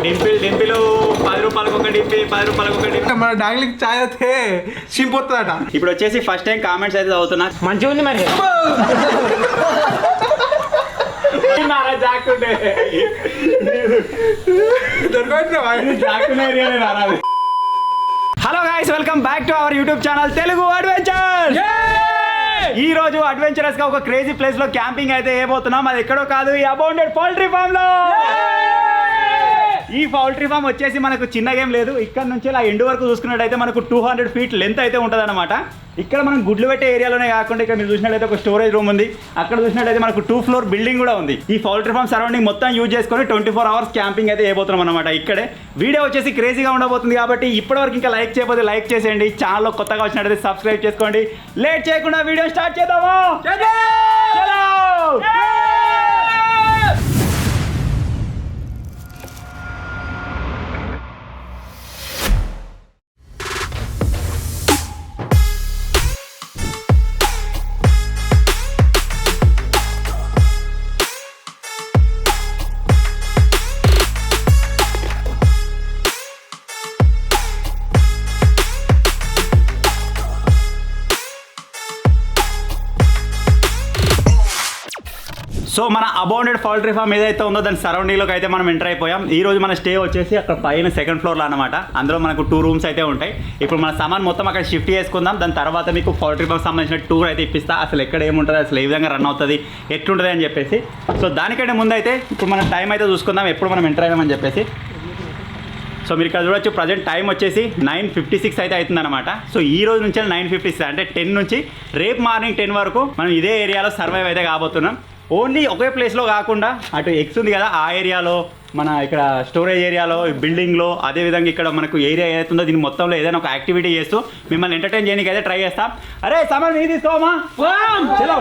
డింపిలు 10 రూపాయలకు ఒక డింపి, 10 రూపాయలకు ఒక డింపి. మన డాంగ్లికి ఛాయ్ అయితే చింపొస్తుందట. ఇప్పుడు వచ్చేసి ఫస్ట్ టైం కామెంట్స్ అయితే చదువుతున్నా. మంచిగా ఉంది మరి. Hello guys, welcome back to our YouTube channel Telugu adventure. ఈ రోజు అడ్వెంచరస్ గా ఒక క్రేజీ ప్లేస్ లో క్యాంపింగ్ అయితే వేయబోతున్నాం. అది ఎక్కడో కాదు, ఈ అబౌండెడ్ పౌల్ట్రీ ఫామ్ లో. ఈ పౌల్ట్రీ ఫామ్ వచ్చేసి మనకు చిన్నగా ఏం లేదు. ఇక్కడ నుంచి ఇలా ఎండ్ వరకు చూసుకున్నట్టయితే మనకు 200 feet లెంత్ అయితే ఉంటుంది అనమాట. ఇక్కడ మనం గుడ్లు పెట్టే ఏరియాలోనే కాకుండా ఇక్కడ మీరు చూసినట్టయితే ఒక స్టోరేజ్ రూమ్ ఉంది. అక్కడ చూసినట్టయితే మనకు 2 floor బిల్డింగ్ కూడా ఉంది. ఈ పౌల్ట్రీ ఫామ్ సరౌండింగ్ మొత్తం యూజ్ చేసుకొని 24 hours క్యాంపింగ్ అయితే వేయబోతున్నాం అనమాట. ఇక్కడే వీడియో వచ్చేసి క్రేజీగా ఉండబోతుంది కాబట్టి ఇప్పటివరకు ఇంకా లైక్ చేయకపోతే లైక్ చేసేయండి. ఛానల్లో కొత్తగా వచ్చినట్టయితే సబ్స్క్రైబ్ చేసుకోండి. లేట్ చేయకుండా వీడియో స్టార్ట్ చేద్దామా? సో మన అబౌండెడ్ పౌల్ట్రీ ఫామ్ ఏదైతే ఉందో దాని సరౌండింగ్లోకి అయితే మనం ఎంటర్ అయిపోయాం. ఈ రోజు మన స్టే వచ్చేసి అక్కడ పైన 2nd floor అనమాట. అందులో మనకు 2 rooms అయితే ఉంటాయి. ఇప్పుడు మన సామాన్ మొత్తం అక్కడ షిఫ్ట్ చేసుకుందాం. దాని తర్వాత మీకు పౌల్ట్రీ ఫామ్ సంబంధించిన టూర్ అయితే ఇప్పిస్తా. అసలు ఎక్కడ ఏముంటుంది, అసలు ఏ విధంగా రన్ అవుతుంది, ఎట్లుంటుంది అని చెప్పేసి. సో దానికంటే ముందు అయితే ఇప్పుడు మనం టైం అయితే చూసుకుందాం, ఎప్పుడు మనం ఎంటర్ అయ్యామని చెప్పేసి. సో మీరు ఇక్కడ చూడొచ్చు, ప్రజెంట్ టైం వచ్చేసి 9:56 అయితే అవుతుంది అనమాట. సో ఈ రోజు నుంచి 9:56 అంటే 10 నుంచి రేపు మార్నింగ్ 10 వరకు మనం ఇదే ఏరియాలో సర్వైవ్ అయితే కాబోతున్నాం. ఓన్లీ ఒకే ప్లేస్లో కాకుండా అటు ఎక్స్ ఉంది కదా, ఆ ఏరియాలో, మన ఇక్కడ స్టోరేజ్ ఏరియాలో, బిల్డింగ్లో, అదేవిధంగా ఇక్కడ మనకు ఏరియా ఏదైతుందో దీని మొత్తంలో ఏదైనా ఒక యాక్టివిటీ చేస్తూ మిమ్మల్ని ఎంటర్టైన్ చేయడానికి అయితే ట్రై చేస్తాం. అరే సామాన్ నీ తీసుకోమా, చలో.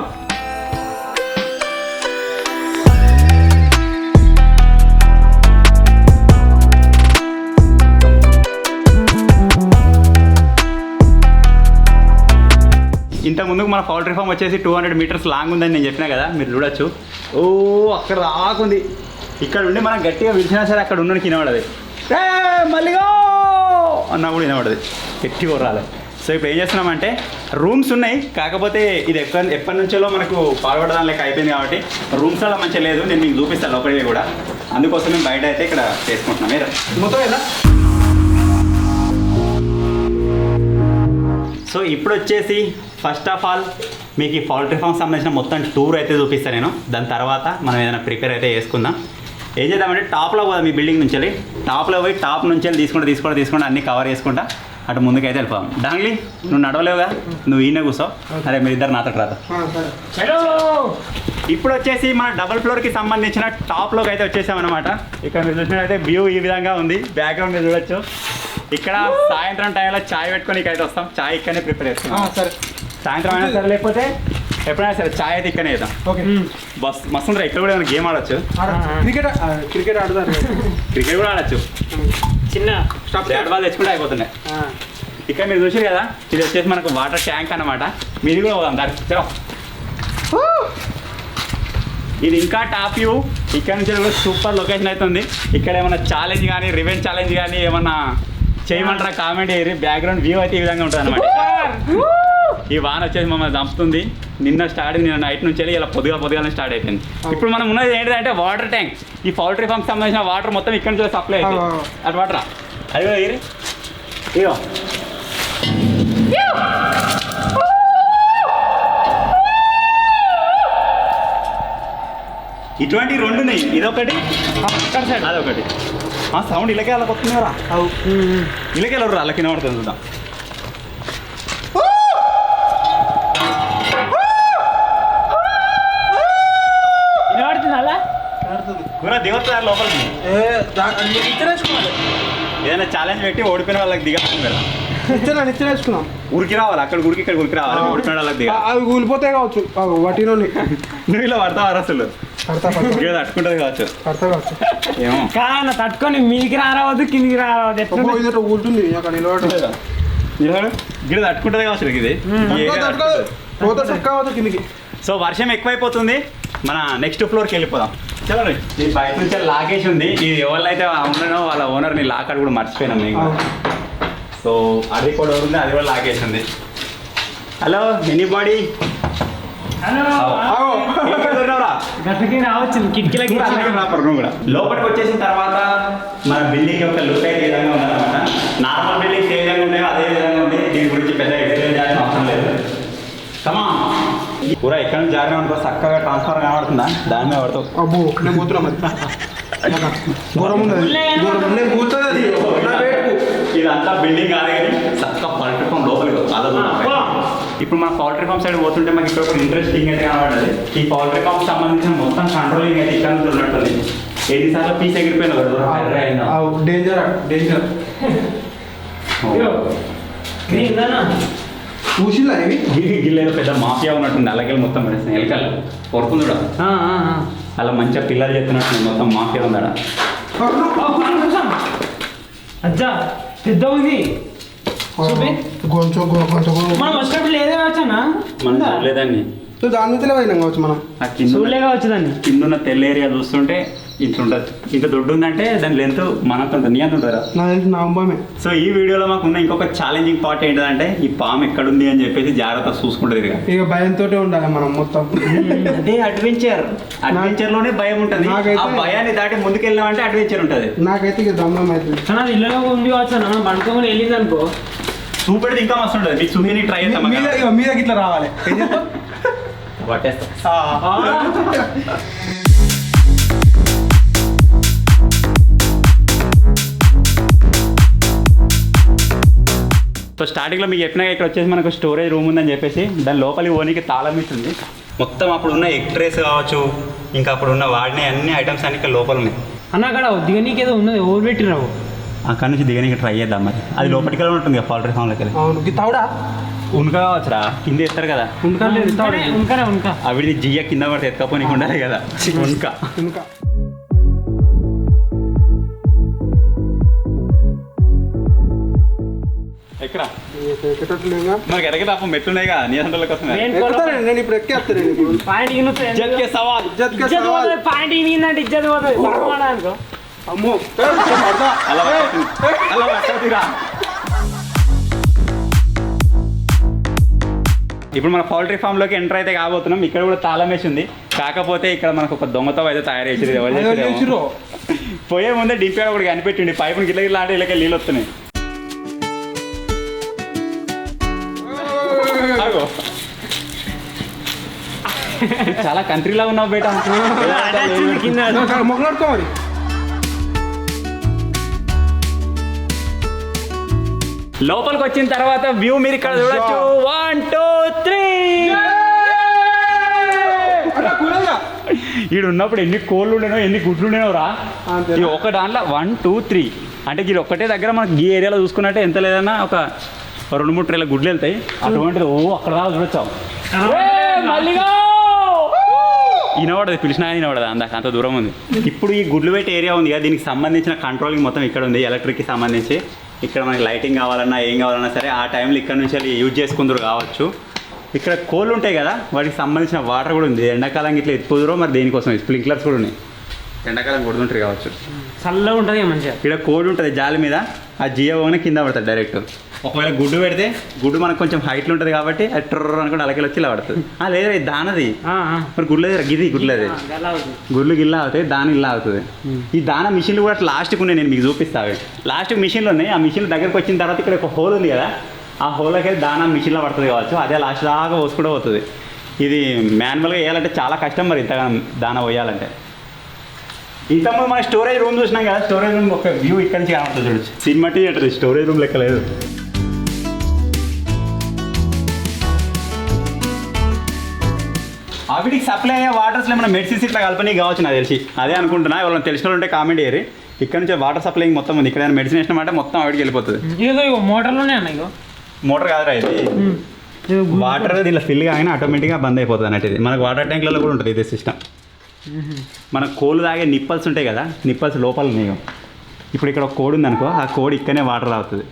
ఇంత ముందుకు మన పౌల్ట్రీ ఫామ్ వచ్చేసి 200 meters లాంగ్ ఉందని నేను చెప్పినా కదా, మీరు చూడొచ్చు. ఓ అక్కడ రాకుంది. ఇక్కడ ఉండి మనం గట్టిగా పిలిచినా సరే అక్కడ ఉన్న వినబడదు. మళ్ళీగో అన్నా కూడా వినబడదు, గట్టి కొర్రాలి. సో ఇప్పుడు ఏం చేస్తున్నామంటే, రూమ్స్ ఉన్నాయి, కాకపోతే ఇది ఎప్పటి నుంచో మనకు పాల్పడదాని లెక్క అయిపోయింది కాబట్టి రూమ్స్ అలా మంచిగా లేదు. నేను మీకు చూపిస్తాను లోపలివి కూడా. అందుకోసం మేము బయట అయితే ఇక్కడ చేసుకుంటున్నాం. మీరు మొత్తం ఎలా? సో ఇప్పుడు వచ్చేసి ఫస్ట్ ఆఫ్ ఆల్ మీకు ఈ పౌల్ట్రీ ఫామ్ సంబంధించిన మొత్తం టూర్ అయితే చూపిస్తాను నేను. దాని తర్వాత మనం ఏదైనా ప్రిపేర్ అయితే చేసుకుందాం. ఏం చేద్దామంటే టాప్లో పోదాం, మీ బిల్డింగ్ నుంచి వెళ్ళి టాప్లో పోయి టాప్ నుంచి వెళ్ళి తీసుకుంటా అన్నీ కవర్ చేసుకుంటా అటు ముందుకైతే వెళ్ళిపోదాం. డాంగ్లీ నువ్వు నడవలేవుగా, నువ్వు ఈయన కూర్చో. అరే మీరు ఇద్దరు నాతో రాదు. ఇప్పుడు వచ్చేసి మన డబుల్ ఫ్లోర్కి సంబంధించిన టాప్లోకి అయితే వచ్చేసామన్నమాట. ఇక్కడ మీరు చూసినట్టయితే వ్యూ ఈ విధంగా ఉంది. బ్యాక్గ్రౌండ్ మీరు చూడొచ్చు. ఇక్కడ సాయంత్రం టైంలో చాయ్ పెట్టుకొని ఇక్కడైతే వస్తాం. చాయ్ ఇక్కడనే ప్రిపేర్ చేస్తాం. సరే, సాయంత్రం అయినా సరే, లేకపోతే ఎప్పుడైనా సరే చాయ్ అయితే ఇక్కడనే చేద్దాం. ఓకే, బస్ మస్తు ఉంటారు. ఇక్కడ కూడా ఏమైనా గేమ్ ఆడొచ్చు. క్రికెట్ ఆడతారు. క్రికెట్ కూడా ఆడచ్చు. చిన్న బ్యాట్ బాల్ తెచ్చుకుంటే అయిపోతున్నాయి. ఇక్కడ మీరు చూసారు కదా, ఇది వచ్చేసి మనకు వాటర్ ట్యాంక్ అనమాట. మీది కూడా పోదాం దానికి. చలో, ఇది ఇంకా టాప్ వ్యూ. ఇక్కడ నుంచి కూడా సూపర్ లొకేషన్ అవుతుంది. ఇక్కడ ఏమైనా ఛాలెంజ్ కానీ, రివెంజ్ ఛాలెంజ్ కానీ ఏమన్నా చేయమంటారా కామెంట్ చేయరు. బ్యాక్గ్రౌండ్ వ్యూ అయితే ఈ విధంగా ఉంటుంది అనమాట. ఈ వాన వచ్చేసి మమ్మల్ని చంపుతుంది. నిన్న నైట్ నుంచి వెళ్ళి ఇలా పొద్దుగానే స్టార్ట్ అయిపోయింది. ఇప్పుడు మనం ఉన్నది ఏంటంటే వాటర్ ట్యాంక్. ఈ పౌల్ట్రీ ఫామ్కి సంబంధించిన వాటర్ మొత్తం ఇక్కడ నుంచి సప్లై అవుతుంది. అటు వాటరా అది కూడా ఇగో ఇటువంటి 2 ఉన్నాయి. ఇదొకటి, అదొకటి. సౌండ్ ఇలాగే అలా కొట్టుకున్నారా? ఇలాగే వెళ్ళరు, అలా కింద పడుతుంది. చూద్దాం. కూడా దిగొస్తారు లోపలికి. ఏదైనా ఛాలెంజ్ పెట్టి ఓడిపోయిన వాళ్ళకి దిగచ్చు కదా. నిచ్చెనేసుకున్నాం. ఉరికి రావాలి, అక్కడ గురికి ఇక్కడ గురికి రావాలి. ఓడిపోయిన వాళ్ళకి దిగాలి. అవి కూలిపోతాయి కావచ్చు వాటిలో. నువ్వు ఇలా పడతావు అసలు తట్టుకుంటుంది కావచ్చు. ఏమో కాదన్న, తట్టుకొని మీదికి రావద్దు, కిందికి రావద్దు. ఎట్లా ఊరుతుంది అక్కడ నిలబడి గిడ తట్టుకుంటుంది కావచ్చు. ఇది కిందికి. సో వర్షం ఎక్కువైపోతుంది. మన నెక్స్ట్ ఫ్లోర్కి వెళ్ళిపోదాం. చలో ఈ బయట నుంచి లాగేసి ఉంది. ఇది ఎవరైతే ఉన్నానో వాళ్ళ ఓనర్ని లాకాడు కూడా మర్చిపోయినాం మీకు. సో అది కూడా ఉంది, అది కూడా లాగేసి ఉంది. Hello anybody? రావచ్చు కిటికీలకి లోపలికి వచ్చేసిన తర్వాత మన బిల్డింగ్ యొక్క లుక్ అయితే ఏ విధంగా ఉందన్నమాట. నార్మల్ బిల్డింగ్స్ ఏ విధంగా ఉంటాయో అదే విధంగా ఉంది. దీని గురించి పెద్ద ఎక్స్ప్లెయిన్ చేయాల్సిన అవసరం లేదు. కమా పూర ఎక్కడ నుంచి జారినా అనుకో చక్కగా ట్రాన్స్ఫర్ కనబడుతుందా? దాని మీద పడుతావు. అబ్బో నేను పోతున్నా మరి ఘోరం ఉన్నది, ఘోరం నేను పోతుంది అది నా వేటుకు. ఇదంతా బిల్డింగ్ కాదు కానీ చక్కగా పౌల్ట్రీ ఫామ్ లోపలికి ఇప్పుడు మన పౌల్ట్రీ ఫామ్ సైడ్ పోతుంటే మాకు ఇక్కడ ఒక ఇంట్రెస్టింగ్ అయితే కనబడ్డది. ఈ పౌల్ట్రీ ఫామ్ సంబంధించిన మొత్తం కంట్రోలింగ్ అయితే ఇక్కడ నుంచి ఉన్నట్టుంది. ఎన్నిసార్లు పీస్ ఎగిరిపోయింది డేంజర్ డేంజర్ చూసిలా ఇవి గిల్లేదో పెద్ద మాఫియా ఉన్నట్టుంది. అలాగే మొత్తం పడేస్తాయి ఎలకలు కొడుకుంది కూడా అలా మంచిగా పిల్లలు చెప్తున్నట్టు మొత్తం మాఫియా ఉందా. అజ్జా పెద్ద ఉంది కొంచెం మనం వచ్చినప్పుడు లేదే వచ్చానా మనం చూడలేదాన్ని. దాని నుంచి పోయినాం కావచ్చు మనం. ఆ కింద చూడలేగా వచ్చేదాన్ని. కింద తెల్ల ఏరియా చూస్తుంటే ఇంత ఉంటుంది. ఇంత దొడ్డు ఉందంటే దాని లెంత్ మనంత ఉంటుంది. నీ అంత ఉంటుందా? నా తెలిసి నా అంబమే. సో ఈ వీడియోలో మాకు ఉన్న ఇంకొక ఛాలెంజింగ్ పార్ట్ ఏంటంటే ఈ పాము ఎక్కడుంది అని చెప్పేసి జాగ్రత్త చూసుకుంటుంది. ఇక భయంతో ఉండాలి మనం మొత్తం. అదే అడ్వెంచర్ లోనే భయం ఉంటుంది. ఆ భయాన్ని దాటి ముందుకు వెళ్ళామంటే అడ్వెంచర్ ఉంటుంది. నాకైతే ఇక దమ్మం అవుతుంది. కానీ అది ఇళ్ళలో ఉంది కావచ్చు మనం పండుకోమని వెళ్ళింది అనుకో చూపెడితే ఇంకా మస్తు ఉంటుంది. మీకు చూపి ట్రై చేస్తాం. మీద ఇట్లా రావాలి పట్టేస్తా. సో స్టార్టింగ్లో మీకు చెప్పినా ఇక్కడ వచ్చేసి మనకు స్టోరేజ్ రూమ్ ఉందని చెప్పేసి దాని లోపలికి ఓనికి తాళం ఇస్తుంది. మొత్తం అప్పుడు ఉన్న ఎగ్ ట్రేస్ కావచ్చు, ఇంకా అప్పుడు ఉన్న వాడిన అన్ని ఐటమ్స్ అన్ని ఇక్కడ లోపల ఉన్నాయి. అన్న అక్కడ దిగనీకి ఏదో ఉన్నది ఓవర్ పెట్టినావు. అక్కడ నుంచి దిగనికి ట్రై చేద్దాం. మరి అది లోపలికి ఉంటుంది కదా పౌల్ట్రీ ఫామ్లోకి వెళ్ళి. అవును తావుడా ఉనక కావచ్చురా, కింద ఎత్తారు కదా. ఉనక అవిడి జియ్య కింద పడితే ఎత్తుకపోనికి ఉండాలి కదా ఉనక. ఇంకా ఎక్కడ ఎక్కటట్లేగా మనకి ఎడగ పాపం మెట్లున్నాయి కదా నీ అంటల కోసం. నేను ఇప్పుడు ఎక్కేస్తాను. పాయింట్ ఇనిందంటే ఇజ్జత్ పోతుంది అనుకో. అమ్మో అలా పట్టదురా. ఇప్పుడు మన పౌల్ట్రీ ఫామ్లోకి ఎంటర్ అయితే కాబోతున్నాం. ఇక్కడ కూడా తాళం వేసి ఉంది. కాకపోతే ఇక్కడ మనకు ఒక దొంగతో అయితే తయారు చేసేది. ఎవరు చేసిరో పోయే ముందే డిపేడ కూడా కనిపెట్టిండి. పైపుని గిట్ల గిట్ల అంటే ఇళ్ళకి నీళ్ళు వస్తున్నాయి. చాలా కంట్రీలా ఉన్నావు బేట. మొగలాడుకో మరి. లోపలికి వచ్చిన తర్వాత వ్యూ మీరు ఇక్కడ చూడొచ్చు. 1 2 3 ఈడు ఉన్నప్పుడు ఎన్ని కోళ్ళు ఉండేనో ఎన్ని గుడ్లు ఉండేనో రా. ఈ ఒక దాంట్లో 1 2 3 అంటే ఇది ఒక్కటే దగ్గర మనకి ఈ ఏరియాలో చూసుకున్నట్టే ఎంత లేదన్నా ఒక 2-3 ట్రేల గుడ్లు వెళ్తాయి. అటువంటిది అక్కడ దాకా చూడొచ్చావు. వినబడదు, పిలిచినా వినబడదు. అంత దూరం ఉంది. ఇప్పుడు ఈ గుడ్లు పెట్టే ఏరియా ఉంది కదా, దీనికి సంబంధించిన కంట్రోలింగ్ మొత్తం ఇక్కడ ఉంది. ఎలక్ట్రిక్కి సంబంధించి ఇక్కడ మనకి లైటింగ్ కావాలన్నా ఏం కావాలన్నా సరే ఆ టైంలో ఇక్కడ నుంచి యూజ్ చేసుకుందరు కావచ్చు. ఇక్కడ కోళ్ళు ఉంటాయి కదా, వాటికి సంబంధించిన వాటర్ కూడా ఉంది. ఎండాకాలం ఇట్లా ఎత్తుకుదురో మరి దేనికోసం స్ప్రింక్లర్స్ కూడా ఉన్నాయి. ఎండాకాలం కొడుతుంటారు కావచ్చు. చల్లగా ఉంటుంది మంచిగా. ఇక్కడ కోడి ఉంటుంది జాలి మీద, ఆ జియోనే కింద పడుతుంది డైరెక్ట్. ఒకవేళ గుడ్డు పెడితే గుడ్డు మనకు కొంచెం హైట్లో ఉంటుంది కాబట్టి అది ట్రర్ అనుకుంటే అలాగే వచ్చి ఇలా పడుతుంది. లేదా ఇది దానది మరి గుడ్లది గిది గుడ్లది గుడ్లు గిల్లా అవుతాయి, దాని ఇల్లా అవుతుంది. ఈ దాన మిషన్లు కూడా లాస్ట్కి ఉన్నాయి. నేను మీకు చూపిస్తాను. లాస్ట్ మిషన్లు ఉన్నాయి. ఆ మిషన్ దగ్గరకు వచ్చిన తర్వాత ఇక్కడ ఒక హోల్ ఉంది కదా, ఆ హోల్లోకి వెళ్ళి దాన మిషన్లో పడుతుంది కావచ్చు. అదే లాస్ట్ దాకా పోసుకుంటూ పోతుంది. ఇది మాన్యువల్గా వేయాలంటే చాలా కష్టం. మరి ఇంతగా దాన పోయాలంటే. ఇంతకుముందు మన స్టోరేజ్ రూమ్ చూసినాం కదా, స్టోరేజ్ రూమ్ ఒక వ్యూ ఇక్కడ నుంచి కనబడుతుంది చూడొచ్చు. సినిమా థియేటర్ స్టోరేజ్ రూమ్ లెక్క లేదు. వీటికి సప్లై అయ్యే వాటర్స్లో ఏమైనా మెడిసిన్స్ ఇట్లా కలపని కావచ్చు నాకు తెలిసి. అదే అనుకుంటున్నా. ఎవరైనా తెలిసిన వాళ్ళు ఉంటే కామెంట్ చేయరు. ఇక్కడ నుంచి వాటర్ సప్లై మొత్తం ఉంది. ఇక్కడ మెడిసిన్ వేసినామంటే మొత్తం ఆవిడికి వెళ్ళిపోతుంది. ఇగో మోటార్లోనే అన్న. ఇగో మోటార్ కాదురా ఇది. వాటర్ దీంట్లో ఫిల్ కాగానే ఆటోమేటిక్గా బంద్ అయిపోతుంది అన్నట్టు. ఇది మనకు వాటర్ ట్యాంక్లలో కూడా ఉంటుంది ఇదే సిస్టమ్. మన కోళ్ళు తాగే నిప్పల్స్ ఉంటాయి కదా, నిప్పల్స్ లోపల ఉన్నాయి. ఇప్పుడు ఇక్కడ ఒక కోడి ఉంది అనుకో, ఆ కోడి ఇక్కడనే వాటర్ తాగుతుంది.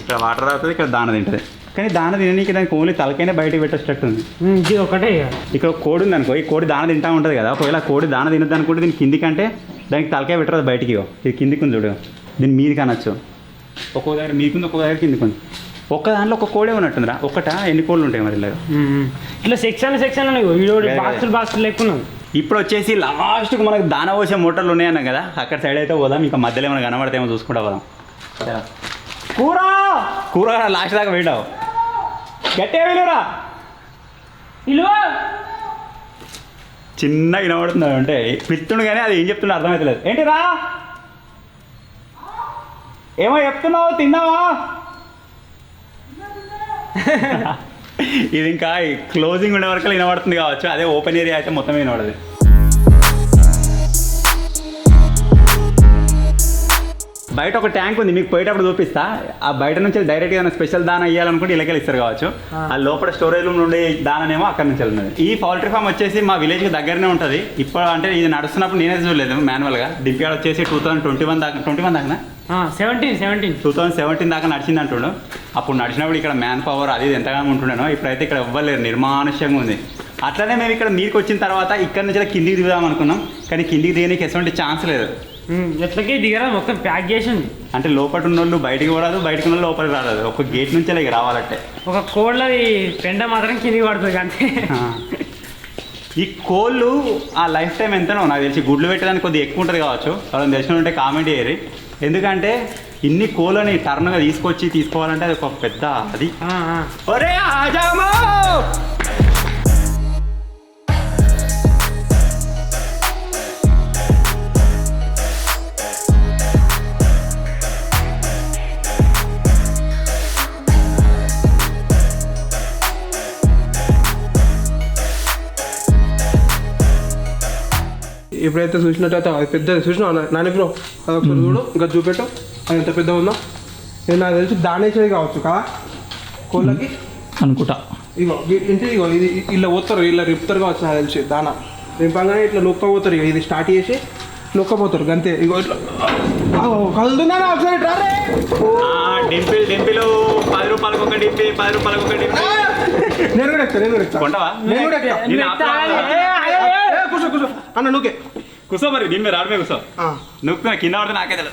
ఇక్కడ వాటర్ తాగుతుంది, ఇక్కడ దాన తింటుంది. కానీ దాన తిననీకి దానికి ఓన్లీ తలకైనా బయటకు పెట్టేటట్టు ఉంది. ఇది ఒకటే ఇక. ఇక్కడ కోడి ఉంది అనుకో, ఈ కోడి దాన తింటా ఉంటుంది కదా, ఒకవేళ కోడి దాన తినద్దు అనుకుంటే దీని కిందికంటే దానికి తలకాయ పెట్టరు బయటికి. ఇది కిందికి ఉంది చూడు, దీని మీదికి అనొచ్చు. ఒక్కొక్క దగ్గర మీకుంది, ఒక్కొక్క దగ్గర కిందికి ఉంది. ఒక్క దాంట్లో ఒక కోడే ఉన్నట్టుందిరా. ఒక్కట ఎన్ని కోళ్ళు ఉంటాయి మరి ఇలా? ఇట్లా సెక్షన్ బాక్సులు లెక్కున్నాం. ఇప్పుడు వచ్చేసి లాస్ట్కి మనకు దాన పోసే మోటార్లు ఉన్నాయన్నాం కదా, అక్కడ సైడ్ అయితే పోదాం. ఇంకా మధ్యలో ఏమైనా కనబడతాయేమో చూసుకుంటా పోదాం. కూర కూర లాస్ట్ దాకా వెళ్ళావు, గట్టిగా వెళ్ళురా. చిన్నగా వినబడుతుంది అంటే పిలుతుండు, కానీ అది ఏం చెప్తుండో అర్థమవుతలేదు. ఏంటిరా ఏమో చెప్తున్నావు, తిన్నావా? ఇది ఇంకా క్లోజింగ్ ఉండే వరకు వినబడుతుంది కావచ్చు, అదే ఓపెన్ ఏరియా అయితే మొత్తం వినబడదు. బయట ఒక ట్యాంక్ ఉంది, మీకు పోయేటప్పుడు చూపిస్తా. ఆ బయట నుంచి డైరెక్ట్గా ఏమైనా స్పెషల్ దాన ఇవ్వాలనుకుంటే ఇలాగే ఇస్తారు కావచ్చు. ఆ లోపల స్టోరేజ్ రూమ్ నుండి దాననేమో అక్కడ నుంచి వెళ్తుంది. ఈ పౌల్ట్రీ ఫామ్ వచ్చేసి మా విలేజ్కి దగ్గరనే ఉంటుంది. ఇప్పుడు అంటే ఇది నడుస్తున్నప్పుడు నేనే చూడలేదు మాన్యువల్గా. డింప్యాడ్ వచ్చేసి 2021 దాకా 2017 దాకా నడిచింది అంటుండు. అప్పుడు నడిచినప్పుడు ఇక్కడ మ్యాన్ పవర్ అది ఎంతగానో ఉంటుండేనో, ఇప్పుడైతే ఇక్కడ ఇవ్వలేరు, నిర్మానుష్యంగా ఉంది. అట్లనే మేము ఇక్కడ మీదకి వచ్చిన తర్వాత ఇక్కడ నుంచి కిందికి దిగుదాం అనుకున్నాం, కానీ కిందికి దిగడానికి ఎటువంటి ఛాన్స్ లేదు. ఎట్లకి దిగరా, మొత్తం ప్యాక్ చేసి ఉంది. అంటే లోపల ఉన్న వాళ్ళు బయటికి పోరాదు, బయటకు ఉన్న వాళ్ళు లోపలికి రాలేదు. ఒక గేట్ నుంచే ఇక రావాలంటే ఒక కోళ్ళది పెండ మాత్రం కిందికి పడుతుంది అంతే. ఈ కోళ్ళు ఆ లైఫ్ టైం ఎంతనో నాకు తెలిసి గుడ్లు పెట్టడానికి కొద్దిగా ఎక్కువ ఉంటుంది కావచ్చు. వాళ్ళని తెలిసిన ఉంటే కామెంట్ చేయరు. ఎందుకంటే ఇన్ని కోళ్ళని టర్న్గా తీసుకోవాలంటే అది ఒక పెద్ద అది. ఒరే ఆజామో ఎప్పుడైతే చూసినట్టయితే అది పెద్దది చూసినా నాని బ్రో, అది ఒకసారి చూడు, ఇంకా చూపెట్టు అది ఎంత పెద్దగా ఉందో. ఇది నాకు తెలిసి దానేసేది కావచ్చు కదా కోళ్ళకి అనుకుంటా. ఇగో ఇగో ఇది ఇలా పోతారు, ఇలా రిపుతారు కావచ్చు నాకు తెలిసి. దానా రింపంగానే ఇట్లా నొక్కపోతారు. ఇక ఇది స్టార్ట్ చేసి నొక్కపోతారు అంతే. ఇగో ఇట్లా కదులుతున్నా ఒకసారి రారే. డింపిలు 10 రూపాయలకు ఒక డింపి, 10 రూపాయలకు ఒక డింపి. నేను కూడా ఎక్కుతా, కూర్చో కూర్చో అన్న నువ్వుకే కూర్చో. మరి దీని మీద రావడమే కూర్చో. నువ్వు కింద పడితే నాకే తెలియదు.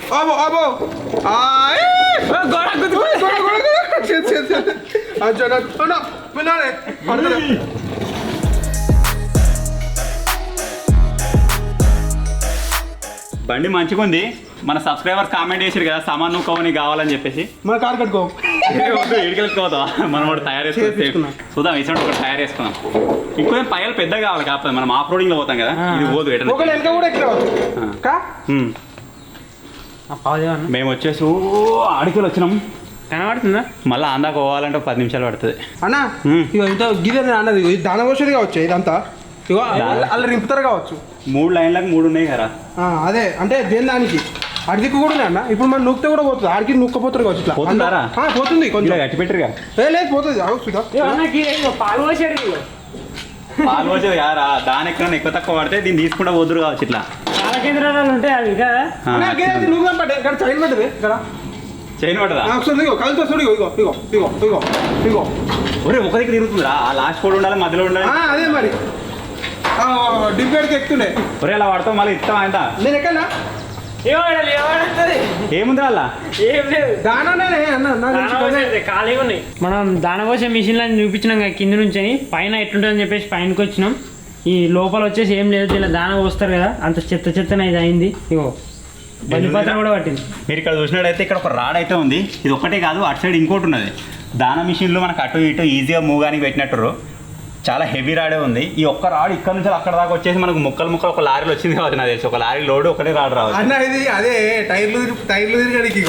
బండి మంచిగా ఉంది. మన సబ్స్క్రైబర్స్ కామెంట్ చేశారు కదా సామాన్ నువ్వు కవని కావాలని చెప్పేసి. మన కార్ కట్టుకో, ఇడికెళ్ళిపోతా మనం కూడా తయారు చేసుకుందాం. చూద్దాం ఇసంటి ఒకటి తయారు చేసుకుందాం. ఇంకొంచెం పైలు పెద్దగా కావాలి కాకపోతే మనం ఆఫ్ రోడింగ్ లో పోతాం కదా, ఇది పోదు. మేము వచ్చేసి ఆడికి వచ్చినాం, కనబడుతుందా? మళ్ళీ అందాక పోవాలంటే 10 నిమిషాలు పడుతుంది అన్నా. ఇగో ఇంత గిదే అన్నది, ఇది దాన పోసేది కావచ్చు ఇదంతా. ఇగో అలా రింపుతారు కావచ్చు. 3 లైన్లకు 3 ఉన్నాయి కదా. అదే అంటే దేని దానికి అడిదిక్కు కూడా అన్న. ఇప్పుడు మనం నూక్తే కూడా పోతుంది, ఆడికి నూక్కపోతారు కావచ్చు. ఇట్లా పోతుంది కొంచెం గట్టి పెట్టరుగా. లేదు పోతుంది. పాలు పోసాడు, పాలు పోసేది కారా, దాని ఎక్కడ ఎక్కువ తక్కువ పడితే దీన్ని తీసుకుంటా పోదురు కావచ్చు. ఇట్లా చాలా కేంద్రాలు ఉంటాయి అవి కదా. నువ్వు ఇక్కడ చైన్ పడ్డది ఇక్కడ చైన్ పడ్డదా? కలుతో చూడు. ఇగో ఇగో ఇగో ఇగో ఇగో ఒరే ఒక దగ్గర తిరుగుతుందిరా. ఆ లాస్ట్ కూడా ఉండాలి, మధ్యలో ఉండాలి. అదే మరి డిబ్బేడికి ఎక్కుతుండే. ఒరే అలా పడతావు మళ్ళీ ఇస్తాం ఆయన. నేను ఎక్కడా ఏముంది అలా ఏం లేదు, దానానే అన్న ఖాళీగా ఉన్నాయి. మనం దాన పోసే మిషన్లను చూపించినాం కదా కింద నుంచి, పైన ఎట్లుంటుందని చెప్పేసి పైనకి వచ్చినాం. ఈ లోపల వచ్చేసి ఏం లేదు, ఇలా దాన పోస్తారు కదా, అంత చెత్తనే ఇది అయింది. ఇగో బలిపత్రం కూడా పట్టింది. మీరు ఇక్కడ చూసినట్టయితే ఇక్కడ ఒక రాడ్ అయితే ఉంది. ఇది ఒక్కటే కాదు, అటు సైడ్ ఇంకోటి ఉన్నది. దాన మిషన్లో మనకు అటు ఇటు ఈజీగా మూవ్గానికి పెట్టినట్టు చాలా హెవీ రాడే ఉంది. ఈ ఒక్క రాడ్ ఇక్కడ నుంచి అక్కడ దాకా వచ్చేసి మనకు ముక్కలు ఒక లారీలో వచ్చింది కావచ్చు నాకు తెలిసి. ఒక లారీ లోడ్ ఒకటే రాడ్ రావచ్చు అన్న. ఇది అదే టైర్లు తిరగడానికి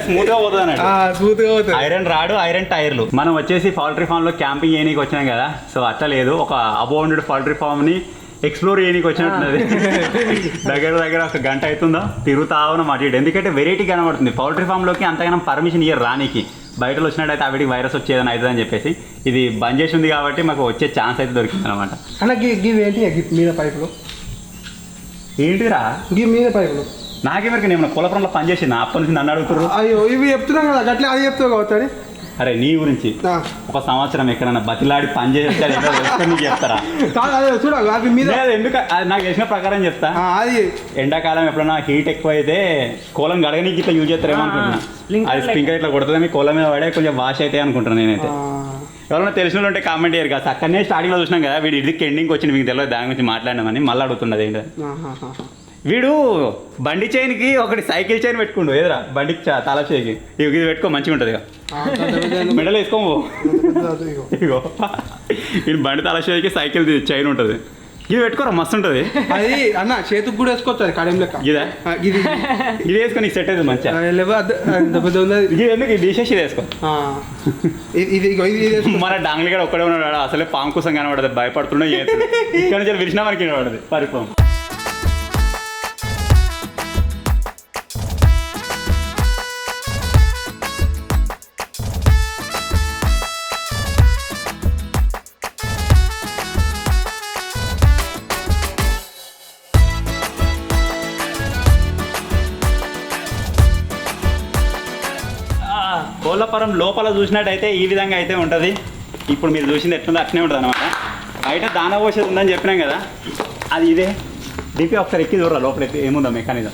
స్మూత్ గా పోతుంది అన్నట్టు. స్మూత్ గా పోతుంది. ఐరన్ రాడు, ఐరన్ టైర్లు. మనం వచ్చేసి పౌల్ట్రీ ఫామ్ లో క్యాంపింగ్ చేయడానికి వచ్చినాం కదా. సో అట్లా లేదు, ఒక అబౌండెడ్ పౌల్ట్రీ ఫామ్ ని ఎక్స్ప్లోర్ చేయడానికి వచ్చినట్టున్నది. దగ్గర ఒక గంట అవుతుందో తిరుగుతా ఉన్నాం అటు ఇటు. ఎందుకంటే వెరైటీ కనబడుతుంది. పౌల్ట్రీ ఫామ్లోకి అంతగానం పర్మిషన్ ఇయ్యరు రానికి. బయటలో వచ్చినట్టయితే ఆవిడికి వైరస్ వచ్చేదని అవుతుందని చెప్పేసి ఇది బంద్ చేసి ఉంది కాబట్టి మాకు వచ్చే ఛాన్స్ అయితే దొరికింది అనమాట. అన్న గివ్ ఏంటి మీద పైపులు ఏంటిరా? గివ్ మీద పైపులు నాకేమరికి నేను కులపురంలో పనిచేసింది అప్పటి నుంచి నన్ను అడుగుతున్నారు. అయ్యో ఇవి చెప్తున్నాం కదా అట్లా అది చెప్తావు కావచ్చు అని. అరే నీ గురించి ఆ. ఒక సంవత్సరం ఎక్కడన్నా బతిలాడి పని చేస్తే అది ఏంటో తెలుసుకొని నీకు చెప్తారా కాదు అదే చూడ అవి మీద లేదు, ఎందుకు అది నాకు తెలిసిన ప్రకారం చెప్తా. అది ఎండాకాలం ఎప్పుడన్నా హీట్ ఎక్కువ అయితే కోలం గడగనీకి ఇట్లా యూజ్ చేస్తారేమో అనుకుంటున్నా. sprinkler అది స్ప్రింకర్ ఇట్లా కొడుతుంది మీ కోలం మీద పడే కొంచెం వాష్ అయితే అనుకుంటున్నాను నేనైతే. ఆ, ఎవరైనా తెలిసిన వాళ్ళు ఉంటే కామెంట్ చేయరు కదా. అక్కడనే స్టార్టింగ్లో చూసినాం కదా వీడు ఇది ఎండింగ్ వచ్చింది మీకు తెలియదు దాని గురించి మాట్లాడినామని మళ్ళీ అడుగుతున్నది ఏంటో. ఆహాహా. వీడు బండి చైన్కి ఒకటి సైకిల్ చైన్ పెట్టుకుండు ఎదురా బండి తల చేయికి ఇది పెట్టుకో మంచిగా ఉంటుంది ఇక ఆ, పెద్ద మెడల్ వేసుకోము పెద్ద ఇగో. ఇగో వీడు బండి తల చేయికి సైకిల్ చైన్ ఉంటుంది ఇది పెట్టుకోరా మస్తు ఉంటుంది. అది అన్న చేతికి కూడా వేసుకోవచ్చు అది కడియం లెక్క ఇదా ఆ, ఇది ఇది వేసుకొని నీకు సెట్ అవుతుంది మంచిగా. లేవో అంత పెద్ద ఉంది అది. ఇది ఎందుకు ఇది తీసేసి ఇది వేసుకో. ఆ, ఇది ఇగో, ఇది వేసుకో. మన డాంగ్లీ గడ ఒక్కడే ఉన్నాడు అసలే పాము కోసం కనబడదు భయపడుతున్నా ఇక్కడ నుంచి విరిచినా మనకి కనబడదు పరిపాము. కోళ్ళపురం లోపల చూసినట్టయితే ఈ విధంగా అయితే ఉంటుంది. ఇప్పుడు మీరు చూసింది ఎట్లుందో అట్నే ఉంటుంది అనమాట. బయట దాన పోసేది ఉందని చెప్పినాం కదా అది ఇదే. డిపి ఒకసారి ఎక్కి చూడరా లోపల ఏముందో మెకానిజం.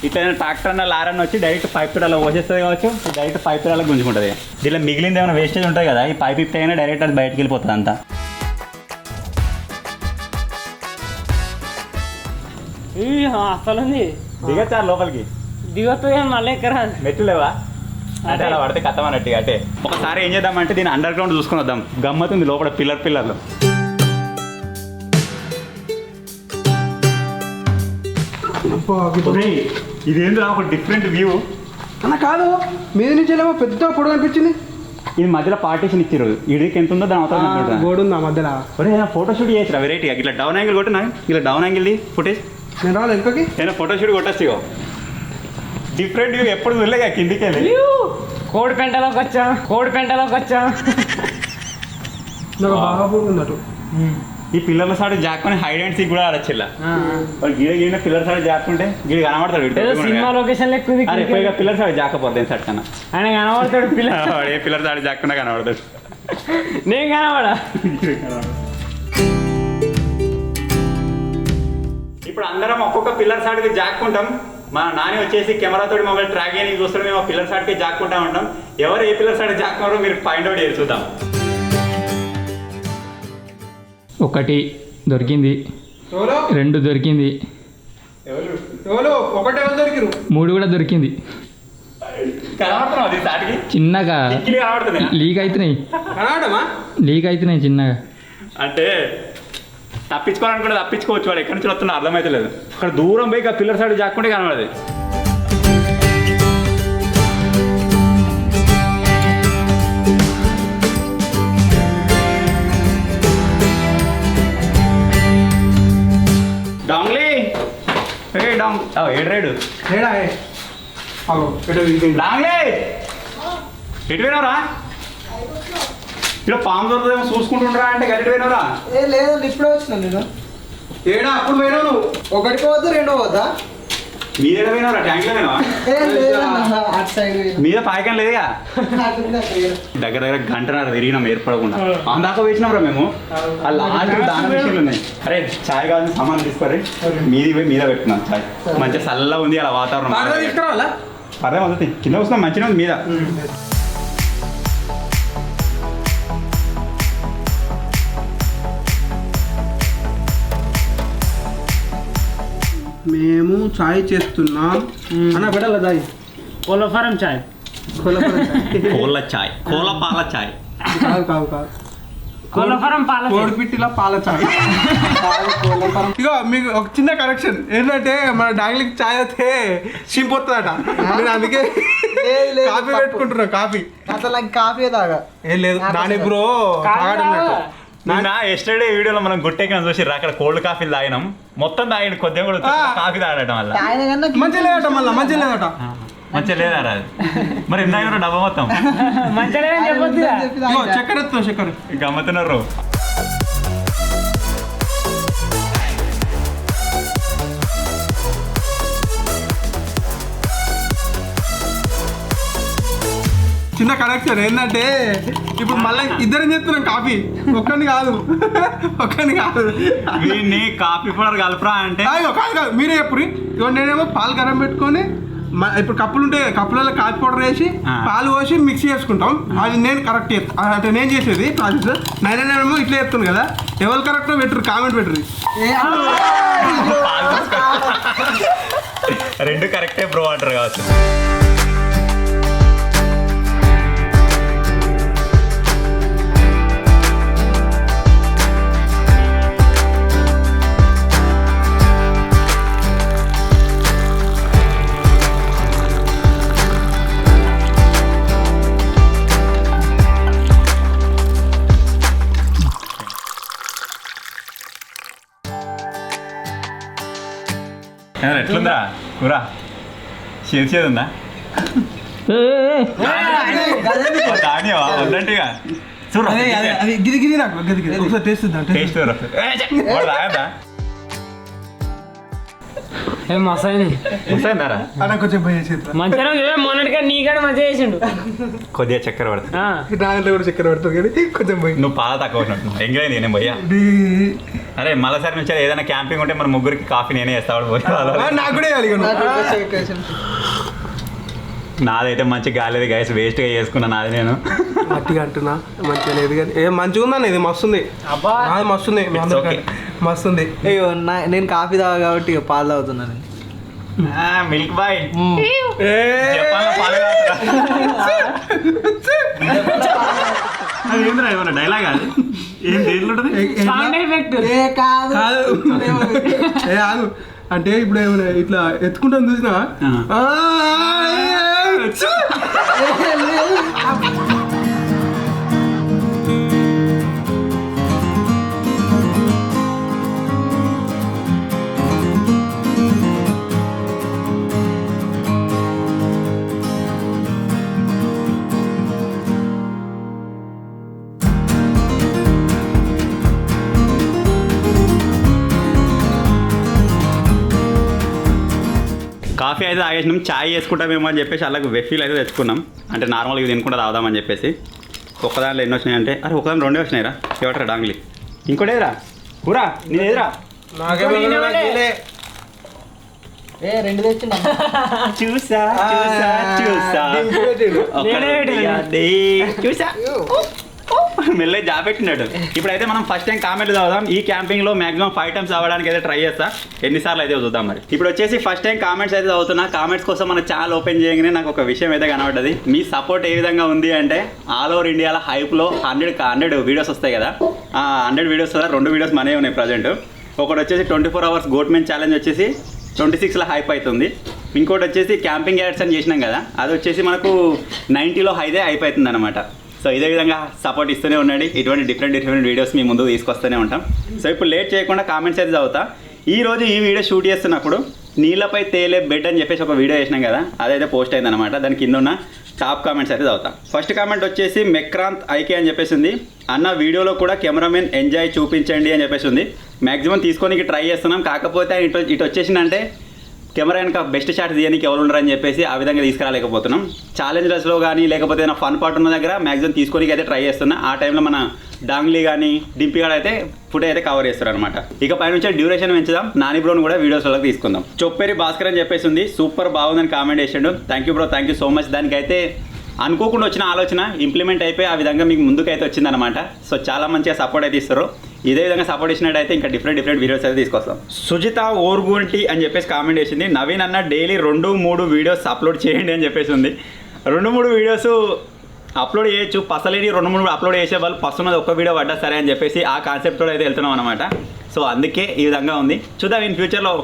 ఇట్లా ట్రాక్టర్ అన్న లారన్న వచ్చి డైరెక్ట్ పైప్ అలా పోసేస్తుంది కావచ్చు, డైరెక్ట్ పైప్ అలా గుంజుకుంటుంది. దీనిలో మిగిలింది ఏమైనా వేస్టేజ్ ఉంటుంది కదా ఈ పైప్ ఇప్పితే డైరెక్ట్ అది బయటకు వెళ్ళిపోతుంది అంతా. అసలు ఉంది దిగచ్చా లోపలికి దిగొస్తుంది కానీ మళ్ళీ ఎక్కరాదు. మెట్లు లేవా అంటే అలా పడితే కథం అన్నట్టుగా. అంటే ఒకసారి ఏం చేద్దామంటే దీన్ని అండర్ గ్రౌండ్ చూసుకొని వద్దాం. గమ్మతుంది లోపల పిల్లర్లు. అబ్బా, గిట్ల. ఇదేంద్రా ఒక డిఫరెంట్ వ్యూ. అన్న కాదు మీద నుంచి ఏమో పెద్ద పొడవు అనిపించింది. ఇది మధ్యలో పార్టీషన్ ఇచ్చారు. ఇడికి ఎంత ఉందో దాని అవతల గోడు ఉంది ఆ మధ్యలో. ఫోటో షూట్ చేయొచ్చురా వెరైటీగా. ఇట్లా డౌన్ యాంగిల్ కొట్టినా ఇట్లా డౌన్ యాంగిల్ ది ఫుటేజ్ నేను రావాలి వెనుకకి. ఏదైనా ఫోటో షూట్ కొట్టచ్చు. డిఫరెంట్ వ్యూ ఎప్పుడు చూడలేక కిందికి వెళ్ళి కోడి పెంటలోకి వచ్చాం. నాకు బాగా పోతుందటు. ఈ పిల్లల సాడు జాక్కొని హైడ్ అండ్ సీక్ కూడా ఆడొచ్చిల్లా. గిడ పిల్లల సాడు జాక్కుంటే గిడ కనబడతాడు. ఏదో సినిమా లొకేషన్ లెక్క ఉంది. అరే పోయిగా పిల్లల సాడు జాకపోతే సట్ కన్నా ఆయన కనబడతాడు ఏ పిల్లల సాడు జాక్కుండా కనబడతాడు. నేను కనబడా. ఇప్పుడు అందరం ఒక్కొక్క పిల్లర్ సాడ్కి జాక్కుంటాం. మా నాని వచ్చేసి కెమెరాతో మమ్మల్ని ట్రాక్ చేయడానికి చూస్తాడు. మేము ఆ పిల్లర్ సాడ్కి జాక్కుంటా ఉంటాం. ఎవరు ఏ పిల్లర్ సాడ్ జాక్కున్నారో మీరు ఫైండ్ అవుట్ చేసి చూద్దాం. ఒకటి దొరికింది, ఎవరో 2 దొరికింది, ఎవరో ఒకటే ఎవరు దొరికిరు. 3 కూడా దొరికింది. కనబడుతున్నావు అది సాటికి చిన్నగా కిక్కిలు కనబడుతున్నాయి. లీక్ అవుతున్నాయి చిన్నగా. అంటే తప్పించుకోవాలనుకుంటే తప్పించుకోవచ్చు. వాడు ఎక్కడి నుంచి వస్తున్నా అర్థమైతే లేదు. అక్కడ దూరం పోయి ఆ పిల్లర్ సైడ్ జాక్కుంటే కనబడదు. డాంగ్లీ ఏడ్రాడు లేడా అగో ఎటో వెళ్ళిపోయింది. డాంగ్లీ ఎటు పోయినవరా? ఇక్కడ పాము దొరుకుతుందేమో చూసుకుంటుండ్రా అంటే గట్టి పోయినవరా? లేదండి ఇప్పుడే వచ్చినా నేను. ఏడా అప్పుడు పోయినావు నువ్వు. ఒకటి పోవద్దా రెండో పోవద్దా? మీద ఎడ పోయినవరా? ట్యాంక్లో పోయినావా? లేదన్నా అటు సైడ్ మీద పాయకం లేదుగా. దగ్గర గంటన్నర తిరిగినాం ఏర్పడకుండా. అందాక వేసినాంరా మేము. ఆ లాస్ట్ దాని విషయాలు ఉన్నాయి. అరే చాయ్ కావాలని సామాన్ తీసుకోరే మీది పోయి మీద పెట్టుకున్నాం. చాయ్ మంచిగా చల్లగా ఉంది అలా వాతావరణం. తీసుకురావాలా? అదే మొదటి కింద వస్తున్నాం మంచిగా ఉంది మీద. మేము చాయ్ చేస్తున్నాం అన్న పెట్టాల చాయ్. కోళ్ళఫారం చాయ్. కోళ్ళ చాయ్, కోళ్ళ పాల చాయ్. కాదు కాదు కాదు కోళ్ళఫారం పాల చాయ్. కోడిపిట్టిలా పాల చాయ్. ఇగో మీకు ఒక చిన్న కరెక్షన్ ఏంటంటే మన డాంగ్లీకి చాయ్ అయితే చింపొస్తుందట. నేను అందుకే కాఫీ పెట్టుకుంటున్నా. కాఫీ అసలు నాకు కాఫీ తాగా. ఏం లేదు నాని బ్రో తాగడన్నట్టు. నిన్న ఎస్టర్డే వీడియోలో మనం గుట్టెక్కిన చూసి అక్కడ కోల్డ్ కాఫీలు తాగినాం. మొత్తం తాగిన కొద్దిగా కూడా కాఫీ తాగడం వల్ల ఆయన కన్నా మంచిగా లేదట. మళ్ళీ మంచిగా లేదట. మంచిగా లేదా అది మరి ఇందాక డబ్బా మొత్తం మంచిగా చెప్పొద్దు. ఇగో చక్కెర ఎత్తున్నా చక్కెర. గమ్మతున్నారు. చిన్న కరెక్షన్ ఏంటంటే ఇప్పుడు మళ్ళీ ఇద్దరం చేస్తున్నాం కాఫీ ఒక్కడిని కాదు వీడిని కాఫీ పౌడర్ కలపరా అంటే కాదు మీరే ఎప్పుడు ఇవ్వండి నేనేమో పాలు గరం పెట్టుకొని ఇప్పుడు కప్పులు ఉంటే కప్పులలో కాఫీ పౌడర్ వేసి పాలు పోసి మిక్స్ చేసుకుంటాం అది నేను కరెక్ట్ అంటే నేను చేసేది ప్రాసెస్ నేనేమో ఇట్లా చెప్తాను కదా ఎవరు కరెక్టో పెట్టరు కామెంట్ పెట్టరు రెండు కరెక్టే బ్రో అంటారు కావచ్చు. ఎట్లుందా కూర చేసేది ఉందా దానివా వద్దంటిగా చూడు అది గిరి నాకు ఒకసారి టేస్ట్ టేస్ట్ రాయదా వస్తాయిందారా అలా కొంచెం భయం చేసి మంచిగా మొన్నటిగా నీకాడ మంచిగా చేసిండు. కొద్దిగా చక్కెర పడుతుంది నాగంటే కూడా చక్కెర పడుతుంది కానీ కొంచెం భయం నువ్వు పాల తక్కువ ఎంగైంది నేను భయ్యా. అరే మళ్ళీసారి నుంచి ఏదైనా క్యాంపింగ్ ఉంటే మన ముగ్గురికి కాఫీ నేనే చేస్తాడు పోయి నాకు కూడా వేయాలి నాదైతే మంచి గాలేదు గైస్ వేస్ట్గా చేసుకున్నా నాది నేను మట్టిగా అంటున్నా మంచిగా లేదు కానీ ఏ మంచిగా ఉందా ఇది మస్తుంది నాది మస్తుంది మస్తుంది అయ్యో నేను కాఫీ తాగా కాబట్టి ఇక పాలు తాగుతున్నాను. మిల్క్ బాయ్ ఏంద్రా ఏమన్నా డైలాగ్ అది ఏం దేంట్లో కాదు ఏ ఆగు అంటే ఇప్పుడు ఏమైనా ఇట్లా ఎత్తుకుంటాను చూసినా కాఫీ అయితే తాగేసినాం, చాయ్ చేసుకుంటామేమో అని చెప్పేసి అలాగే వెఫీలు అయితే తెచ్చుకున్నాం. అంటే నార్మల్గా తినకుండా తాగుదామని చెప్పేసి. ఒక్కదాంట్లో ఎన్ని వచ్చినాయంటే అరే ఒకదాని రెండే వచ్చినాయిరా ఎవటరా డాంగ్లీ ఇంకోటి ఏదిరా కూర నేను ఏదిరా రెండు తెచ్చిన చూసా మెల్ల జాపెట్టినాడు. ఇప్పుడైతే మనం ఫస్ట్ టైం కామెంట్లు చదువుదాం. ఈ క్యాంపింగ్ లో మాక్సిమం 5 times అవ్వడానికి అయితే ట్రై చేస్తా, ఎన్నిసార్లు అయితే చూద్దాం. మరి ఇప్పుడు వచ్చేసి ఫస్ట్ టైం కామెంట్స్ అయితే చదువుతున్నా. కామెంట్స్ కోసం మన ఛానల్ ఓపెన్ చేయగానే నాకు ఒక విషయం అయితే కనబడ్డది. మీ సపోర్ట్ ఏ విధంగా ఉంది అంటే ఆల్ ఓవర్ ఇండియాలో హైప్లో 100 వీడియోస్ వస్తాయి కదా, 100 వీడియోస్ 2 వీడియోస్ మనే ఉన్నాయి ప్రజెంట్. ఒకటి వచ్చేసి 24 hours గోట్మెన్ ఛాలెంజ్ వచ్చేసి 26లో హైప్ అవుతుంది. ఇంకోటి వచ్చేసి క్యాంపింగ్ యాడ్స్ అని చేసినాం కదా, అది వచ్చేసి మనకు 90లో హైదే హైప్ అవుతుంది అనమాట. సో ఇదే విధంగా సపోర్ట్ ఇస్తూనే ఉండండి. ఇటువంటి డిఫరెంట్ వీడియోస్ మీ ముందు తీసుకొస్తూనే ఉంటాం. సో ఇప్పుడు లేట్ చేయకుండా కామెంట్స్ అయితే చదువుతా. ఈరోజు ఈ వీడియో షూట్ చేస్తున్నప్పుడు నీళ్ళపై తేలే బెడ్ అని చెప్పేసి ఒక వీడియో చేసినాం కదా, అదైతే పోస్ట్ అయిందనమాట. దాని కింద ఉన్న టాప్ కామెంట్స్ అయితే చదువుతాం. ఫస్ట్ కామెంట్ వచ్చేసి మెక్రాంత్ ఐకే అని చెప్పేసి ఉంది. అన్న వీడియోలో కూడా కెమెరామెన్ ఎంజాయ్ చూపించండి అని చెప్పేసి ఉంది. మ్యాక్సిమం తీసుకోనికి ట్రై చేస్తున్నాం, కాకపోతే ఇటు వచ్చేసిందంటే కెమెరా వెనక బెస్ట్ షాట్స్ తీయడానికి ఎవరు ఉండరని చెప్పేసి ఆ విధంగా తీసుకురాలేకపోతున్నాం. ఛాలెంజెస్లో కానీ లేకపోతే ఏదైనా ఫన్ పార్ట్ ఉన్న దగ్గర మ్యాక్సిమం తీసుకోనికి అయితే ట్రై చేస్తున్నా. ఆ టైంలో మన డాంగ్లీ కానీ డింపీ గారు అయితే ఫుడ్ అయితే కవర్ చేస్తారు అనమాట. ఇక పై నుంచి డ్యూరేషన్ పెంచుదాం. నాని బ్రోని కూడా వీడియోస్లోకి తీసుకుందాం. చొప్పేరి భాస్కర్ అని చెప్పేసి ఉంది. సూపర్ బాగుందని కామెంట్ చేసాడు. Thank you bro, thank you so much. దానికైతే అనుకోకుండా వచ్చిన ఆలోచన ఇంప్లిమెంట్ అయిపోయి ఆ విధంగా మీకు ముందుకైతే వచ్చిందనమాట. సో చాలా మంచిగా సపోర్ట్ అయితే ఇస్తారు. ఇదే విధంగా సపోర్ట్ ఇచ్చినట్టయితే ఇంకా డిఫరెంట్ వీడియోస్ అయితే తీసుకొస్తాం. సుజిత ఓర్గుంటి అని చెప్పేసి కామెంట్ చేసింది. నవీన్ అన్న డైలీ 2-3 వీడియోస్ అప్లోడ్ చేయండి అని చెప్పేసి ఉంది. 2-3 వీడియోస్ అప్లోడ్ చేయొచ్చు, పసలేని 2-3 అప్లోడ్ చేసే వాళ్ళు పస్తున్నది ఒక్క వీడియో పడ్డా సరే అని చెప్పేసి ఆ కాన్సెప్ట్తో అయితే వెళ్తున్నాం అనమాట. సో అందుకే ఈ విధంగా ఉంది. చూద్దాం ఇన్ ఫ్యూచర్లో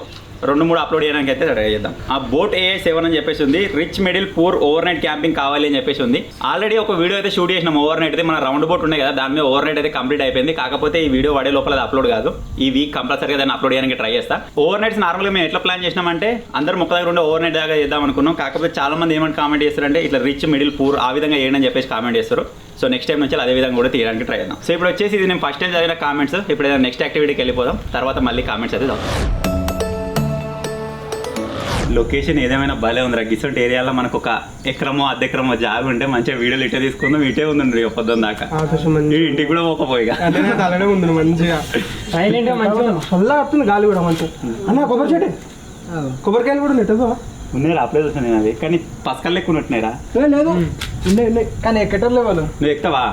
2-3 అప్లోడ్ చేయడానికి అయితే ట్రై చేద్దాం. ఆ బోట్ AA7 అని చెప్పేసి ఉంది. Rich middle poor over night camping కావాలి అని చెప్పేసి ఉంది. ఆల్రెడీ ఒక వీడియో అయితే షూట్ చేసినాం ఓవర్ నైట్ అయితే. మన రౌండ్ బోట్ ఉన్నాయి కదా, దాని మీద ఓవర్ నైట్ అయితే కంప్లీట్ అయిపోయింది. కాకపోతే ఈ వీడియో వాడే లోపల అప్లోడ్ కాదు. ఈ వీక్ కంపల్సరీగా దాన్ని అప్లోడ్ చేయడానికి ట్రై చేస్తా. ఓవర్ నైట్స్ నార్మల్గా మేము ఎట్లా ప్లాన్ చేసినామంటే అందరూ మొక్క దగ్గర ఉండే ఓవర్ నైట్ దాకా చేద్దాం అనుకున్నాం. కాకపోతే చాలా మంది ఏమంటే కామెంట్ చేస్తారంటే ఇట్లా రిచ్ మిడిల్ పూర్ ఆ విధంగా చేయడం అని చెప్పేసి కామెంట్ చేస్తారు. సో నెక్స్ట్ టైం నుంచి అదే విధంగా కూడా తీయడానికి ట్రై చేద్దాం. సో ఇప్పుడు వచ్చేసి ఇది నేను ఫస్ట్ టైం చదివిన కామెంట్స్. ఇప్పుడు ఏదైనా నెక్స్ట్ యాక్టివిటీకి వెళ్ళిపోదాం, తర్వాత మళ్ళీ కామెంట్స్ అయితే చదువుతాం. లొకేషన్ ఏదేమైనా భలే ఉంది గిసంటి ఏరియాలో మనకు ఒక ఎకరమో అర్ధ ఎకరమో జాగా ఉంటే మంచిగా వీడియోలు ఇట్టే తీసుకుందాం ఇటే ఉందండి పొద్దున్న దాకా ఈ ఇంటికి కూడా పోకపోయిగా అలానే ఉంది మంచిగా సైలెంట్ గా మంచిగా చల్లగా వస్తుంది గాలి కూడా మంచిగా అన్న కొబ్బరి చెట్టు కొబ్బరికాయలు కూడా ఉన్నాయి తెలుసా? ఉన్నాయి అప్లై చూసాను నేను అవి కానీ పసకల్ లెక్క ఉన్నట్టున్నాయిరా లేదు ఉన్నాయి కానీ ఎక్కటర్లే వాళ్ళు. నువ్వు ఎక్కువా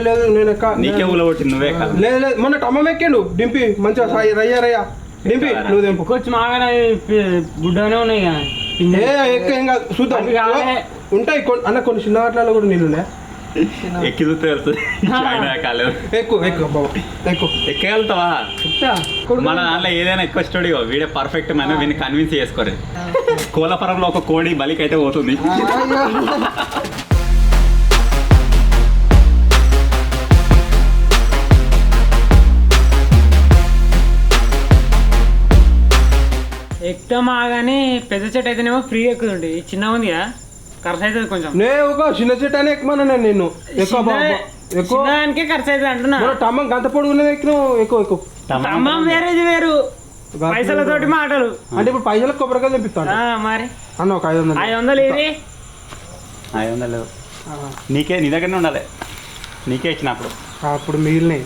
లేదు నేను ఎక్క నీకే ఊళ్ళో కొట్టింది నువ్వే ఎక్కాలి. లేదు మొన్న టమ్మం ఎక్కిండు డింపి మంచిగా రయ్యా డింపి నువ్వు దింపు కొంచెం మాగానే గుడ్డగానే ఉన్నాయి కదా ఎక్క ఏం కాదు చూద్దాం అవి కావాలే. ఉంటాయి అన్న కొన్ని చిన్న వాటిలో కూడా నీళ్ళు ఉన్నాయి ఎక్కి చూస్తే తెలుస్తుంది కాలేదు ఎక్కువ బాబా ఎక్కువ ఎక్కగలుగుతావా మన దాంట్లో ఏదైనా ఎక్కువ స్టూడియో వీడే పర్ఫెక్ట్ మనం వీడిని కన్విన్స్ చేసుకోరు కోలపురంలో ఒక కోడి బలికి అయితే పోతుంది ఎక్కువ మాగానే పెద్ద చెట్టు అయితేనేమో ఫ్రీగా ఎక్కుతుంటే చిన్న ఉంది కదా ఖర్చు అవుతుంది కొంచెం నేను ఒక చిన్న చెట్టు అని ఎక్కుమన్నా నేను నిన్ను ఎక్కువ బాబా ఎక్కువ చిన్నదానికే ఖర్చు అవుతుంది అంటున్నా మన టమ్మం గంత పొడుగు ఉన్నది ఎక్కినావు ఎక్కువ అమ్మం వేరే ఇది వేరు పైసలతోటి మాటలు అంటే ఇప్పుడు పైసలకు కొబ్బరికాయలు తెప్పిస్తాను మరి అన్న ఒక 500 500 ఇది 500 నీకే నీ దగ్గరనే ఉండాలి నీకే ఇచ్చినప్పుడు అప్పుడు మిగిలినాయి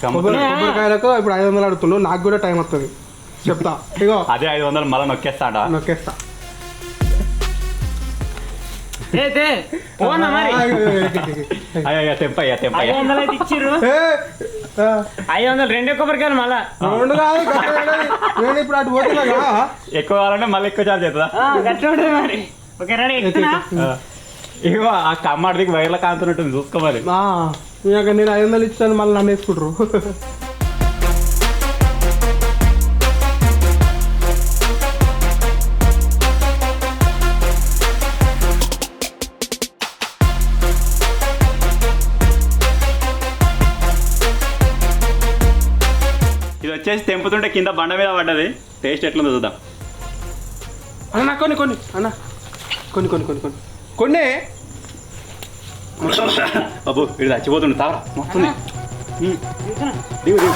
గమ్మత్తుగా. కొబ్బరికాయలకు ఇప్పుడు 500 అడుగుతున్నావు నాకు కూడా టైం వస్తుంది చెప్తా ఇగో అదే 500 మళ్ళీ నొక్కేస్తాడా నొక్కేస్తా పోనా మరి అయ్యా తెంపయ్యా 500 అయితే ఇచ్చిర్రు 500 రెండే కొబ్బరికాయలు మళ్ళా రెండు కాదు నేను ఇప్పుడు అటు పోతున్నా కదా ఎక్కువ కావాలంటే మళ్ళీ ఎక్కువ చార్జ్ అవుతుందా గట్ల ఉంటుంది మరి ఓకే రెడీ ఎక్కుతున్నా ఇగో ఆ కమ్మాడికి వైర్ల కాంతున్నట్టుంది చూసుకో మరి ఇక నేను 500 ఇచ్చాను మళ్ళీ నన్ను వేసుకుంటారు ఇది వచ్చేసి తెంపుతుంటే కింద బండ మీద పడ్డది టేస్ట్ ఎట్లుందో చూద్దాం అన్న కొన్ని అన్న కొన్ని బాబు ఇది చచ్చిపోతుండే తావరా మొత్తం దిగు దిగు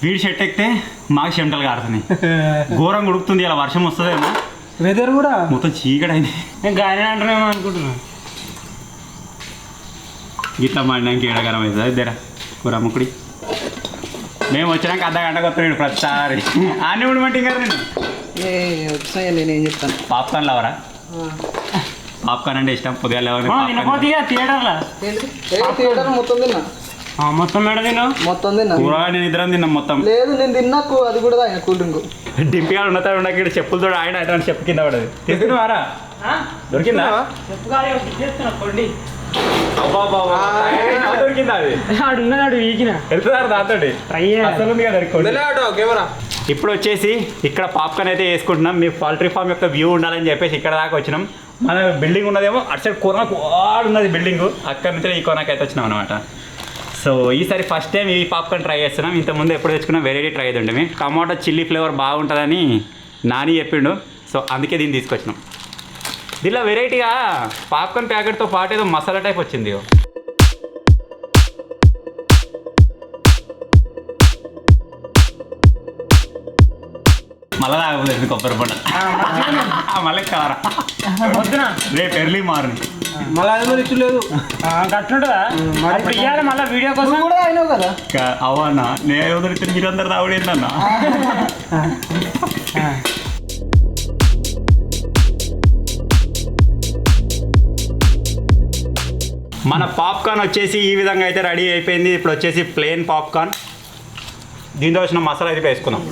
వీడి షెట్ ఎక్కితే మాకు చెమటలు కారుతున్నాయి ఘోరం ఉడుకుతుంది ఇలా వర్షం వస్తుందేమో వెదర్ కూడా మొత్తం చీకడైంది నేను గాలి అంటున్నామో అనుకుంటున్నా గిట్లా మాడినాక ఏడగరం అవుతుంది ఇద్దరా కూర ముక్కుడి మేము వచ్చినాక అర్ధ గంటకు వస్తున్నాడు ప్రతిసారి అన్నీ ఉండమంటే గారు నేను వచ్చినాయి నేనేం చెప్తాను. పాప్కార్న్ లవరా పాప్కార్న్ అంటే ఇష్టం పొద్దుగా లేవని తినపోతే థియేటర్లో థియేటర్ మొత్తం తిన్నా. మొత్తం మేడ తిను మొత్తం తిన్నా. కూర నేను ఇద్దరం తిన్నాం మొత్తం లేదు నేను తిన్నాకు అది కూడా తాగిన కూల్ డ్రింక్. డింపిగా ఉన్నతాడు ఉండక చెప్పులతో ఆయన అటువంటి చెప్పు కింద పడదు తీసుకున్నావారా దొరికిందా కొండి దొరికిందా అది ఆడున్నాడు వీకిన వెళ్తున్నారు దాంతో ట్రై అసలు ఉంది కదా దొరికింది. కెమెరా ఇప్పుడు వచ్చేసి ఇక్కడ పాప్కార్న్ అయితే వేసుకుంటున్నాం మీ పౌల్ట్రీ ఫామ్ యొక్క వ్యూ ఉండాలని చెప్పేసి ఇక్కడ దాకా వచ్చినాం మన బిల్డింగ్ ఉన్నదేమో అటు సైడ్ కొనకు ఉన్నది బిల్డింగ్ అక్కడి నుంచి ఈ కొనకు అయితే వచ్చినాం అనమాట. సో ఈసారి ఫస్ట్ టైం ఈ పాప్కార్న్ ట్రై చేస్తున్నాం. ఇంతకుముందు ఎప్పుడు తెచ్చుకున్నా వెరైటీ ట్రై అవుతుంటే మేము టమాటో చిల్లీ ఫ్లేవర్ బాగుంటుందని నాని చెప్పిండు. సో అందుకే దీన్ని తీసుకొచ్చినాం. దీనిలో వెరైటీగా పాప్కార్న్ ప్యాకెట్తో పాటు ఏదో మసాలా టైప్ వచ్చింది. మళ్ళా తాగలేదు కొబ్బరి పంట మళ్ళీ కారా రేపు ఎర్లీ మార్నింగ్ మళ్ళీ 500 ఇచ్చు లేదు గట్లుంటుందా ఇప్పుడు ఇవ్వాలి మళ్ళీ వీడియో కోసం కూడా అయినావు కదా. అవన్నా నేను వదిలితే మీరందరూ తాగుడేందన్నా. మన పాప్కార్న్ వచ్చేసి ఈ విధంగా అయితే రెడీ అయిపోయింది. ఇప్పుడు వచ్చేసి ప్లెయిన్ పాప్కార్న్ దీంతో వచ్చిన మసాలా అయితే వేసుకుందాం.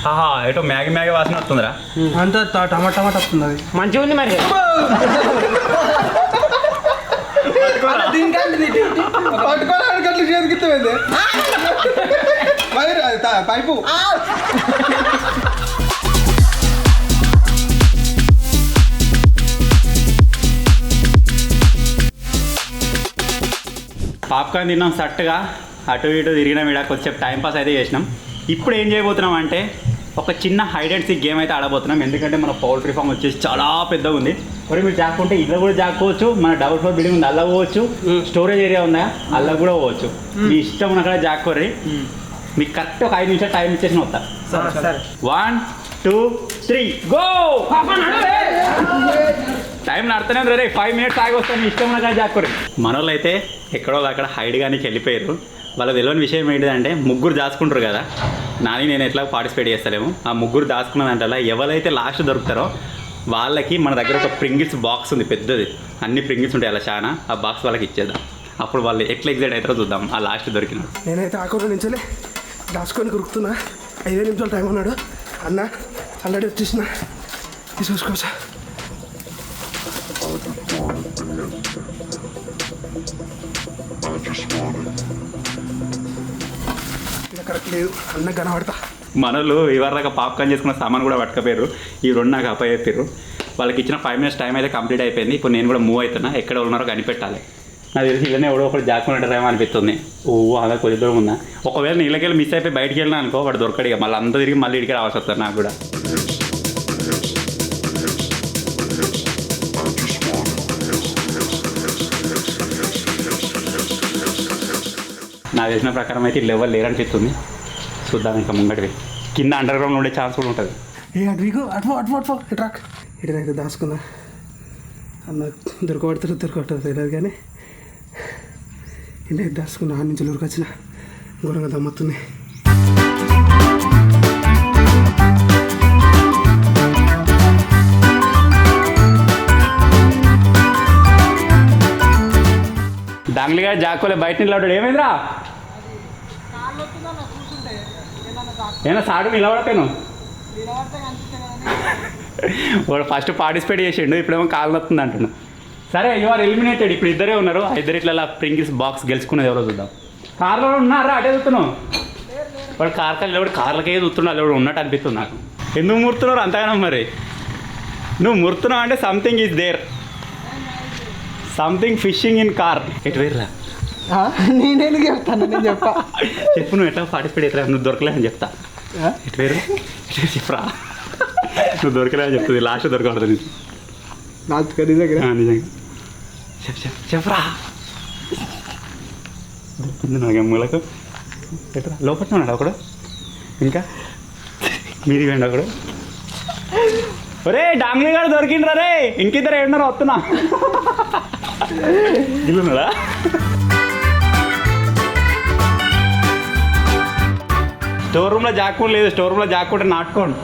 ఆహా ఏటో మ్యాగీ వాసన వస్తుందిరా. అంతా టమాటా వస్తుంది అది మంచిగా ఉంది మరి పట్టుకోవడానికి అట్లా చేతికిత్తమైంది పైపు. పాప్కార్న్ తిన్నాం సట్టుగా, అటు ఇటు తిరిగినాం, ఇక్కడ కొంచెం టైంపాస్ అయితే చేసినాం. ఇప్పుడు ఏం చేయబోతున్నాం అంటే ఒక చిన్న హైడ్ అండ్ సీక్ గేమ్ అయితే ఆడబోతున్నాం. ఎందుకంటే మన పౌల్ట్రీ ఫామ్ వచ్చేసి చాలా పెద్దగా ఉంది. మరి మీరు జాక్కుంటే ఇట్లా కూడా జాక్కోవచ్చు, మన డబుల్ ఫ్లోర్ బిల్డింగ్ ఉంది అలా పోవచ్చు, స్టోరేజ్ ఏరియా ఉందా అలా కూడా పోవచ్చు. మీ ఇష్టం ఉన్న కూడా జాక్కోర్రి. మీకు కరెక్ట్ ఒక 5 నిమిషాలు టైం ఇచ్చేసిన వస్తా. 1 2 3 గో. టైం నడుతూనే ఉంది రే, 5 మినిట్స్ ఆగి వస్తాను, మీ ఇష్టం ఉన్న కానీ జాక్కోర్రి. మన వాళ్ళు అయితే ఎక్కడో అక్కడ హైడ్ కానీ వెళ్ళిపోయారు. వాళ్ళకి తెలియని విషయం ఏంటిదంటే ముగ్గురు దాచుకుంటారు కదా, నేను ఎట్లా పార్టిసిపేట్ చేస్తలేము. ఆ ముగ్గురు దాచుకున్నదంటే ఎవరైతే లాస్ట్ దొరుకుతారో వాళ్ళకి మన దగ్గర ఒక ప్రింగిల్స్ బాక్స్ ఉంది పెద్దది, అన్ని ప్రింగిల్స్ ఉంటాయి అలా చాలా. ఆ బాక్స్ వాళ్ళకి ఇచ్చేద్దాం, అప్పుడు వాళ్ళు ఎట్లా ఎగ్జైట్ అవుతారో చూద్దాం. ఆ లాస్ట్ దొరికినాడు. నేనైతే ఆకూర నుంచలే దాచుకొని కురుకుతున్నా. 5 నిమిషాలు టైం ఉన్నాడు అన్న, ఆల్రెడీ వచ్చేసిన తీసుకోసా. కరెక్ట్ లేదు అన్న కనబడతా. మనలు ఇవరిదాకా పాప్కార్న్ చేసుకున్న సామాన్ కూడా పట్టుకపోయారు. ఈ 2 నాకు అప్పచెప్పారు. వాళ్ళకి ఇచ్చిన 5 మినిట్స్ టైం అయితే కంప్లీట్ అయిపోయింది. ఇప్పుడు నేను కూడా మూవ్ అవుతున్నా, ఎక్కడ ఉన్నారో కనిపెట్టాలి. నాకు తెలిసి ఇళ్ళనే ఎవడో ఒకటి జాక్కుంటారేమో అనిపిస్తుంది. అలా కొద్ది దూరం ఉందా. ఒకవేళ నీళ్ళకెళ్ళి మిస్ అయిపోయి బయటికి వెళ్ళినా అనుకో, వాడు దొరకడు. ఇక మళ్ళీ అంతా తిరిగి మళ్ళీ ఇడికి రావాల్సి వస్తుంది నాకు కూడా. నాకు తెలిసిన ప్రకారం అయితే లెవెల్ లేరనిపిస్తుంది. చూద్దాం ఇంకా ముంగటివి. కింద అండర్ గ్రౌండ్ ఉండే ఛాన్స్ కూడా ఉంటుంది. అటు అటు ట్రాక్ ఇటునైతే దాచుకుందా అన్న. దొరకబడతారు తెలియదు కానీ ఇటు దాచుకున్నా. 6 నుంచి ఊరికి వచ్చిన ఘోరంగా దమ్మతుంది. డాంగ్లీగా జాక్కోలే బయట నిలబడ్డాడు. ఏమైందిరా? ఏమన్నా సాడు నిలబడతాను. వాడు ఫస్ట్ పార్టిసిపేట్ చేసిండు, ఇప్పుడేమో కాలు నొత్తుంది అంటున్నా. సరే యు ఆర్ ఎలిమినేటెడ్. ఇప్పుడు ఇద్దరే ఉన్నారు. ఇద్దరు ఇట్లా ప్రింగిల్స్ బాక్స్ గెలుచుకునేది ఎవరో చూద్దాం. కార్లో ఉన్నారా? అటే చూస్తున్నావు. వాడు కార్లకే చూస్తున్నాడు. ఎవడు ఉన్నట్టు అనిపిస్తుంది నాకు. ఎందుకు మురుతున్నారు అంతగానో? మరి నువ్వు మురుతున్నావు అంటే something is there, something fishing in car. ఎటు వేరురా? నేనేం చెప్తాను, నేను చెప్పా. చెప్పు, నువ్వు ఎట్లా పార్టిసిపేట్ అవుతావు? నువ్వు దొరకలేదని చెప్తా. ఎటు వేరు చెప్పరా? నువ్వు దొరకలేదని చెప్తుంది. లాస్ట్ దొరకబడుతుంది నిజంగా. చెప్పరా? దొరుకుతుంది నాకు ఎమ్ములకు. ఎట్రా లోపల ఉన్నాడు ఒకడు, ఇంకా మీది వేయండి ఒకడు. ఒరే డాంగ్లీ గారు దొరికిండ్రా రే, ఇంకిద్దరు ఏడున్నారో వస్తున్నా. ఇల్లున్నాడా? స్టోర్ రూమ్లో జాక్కోండి. లేదు స్టోర్ రూమ్లో జాక్కుంటే నాటుకోండి.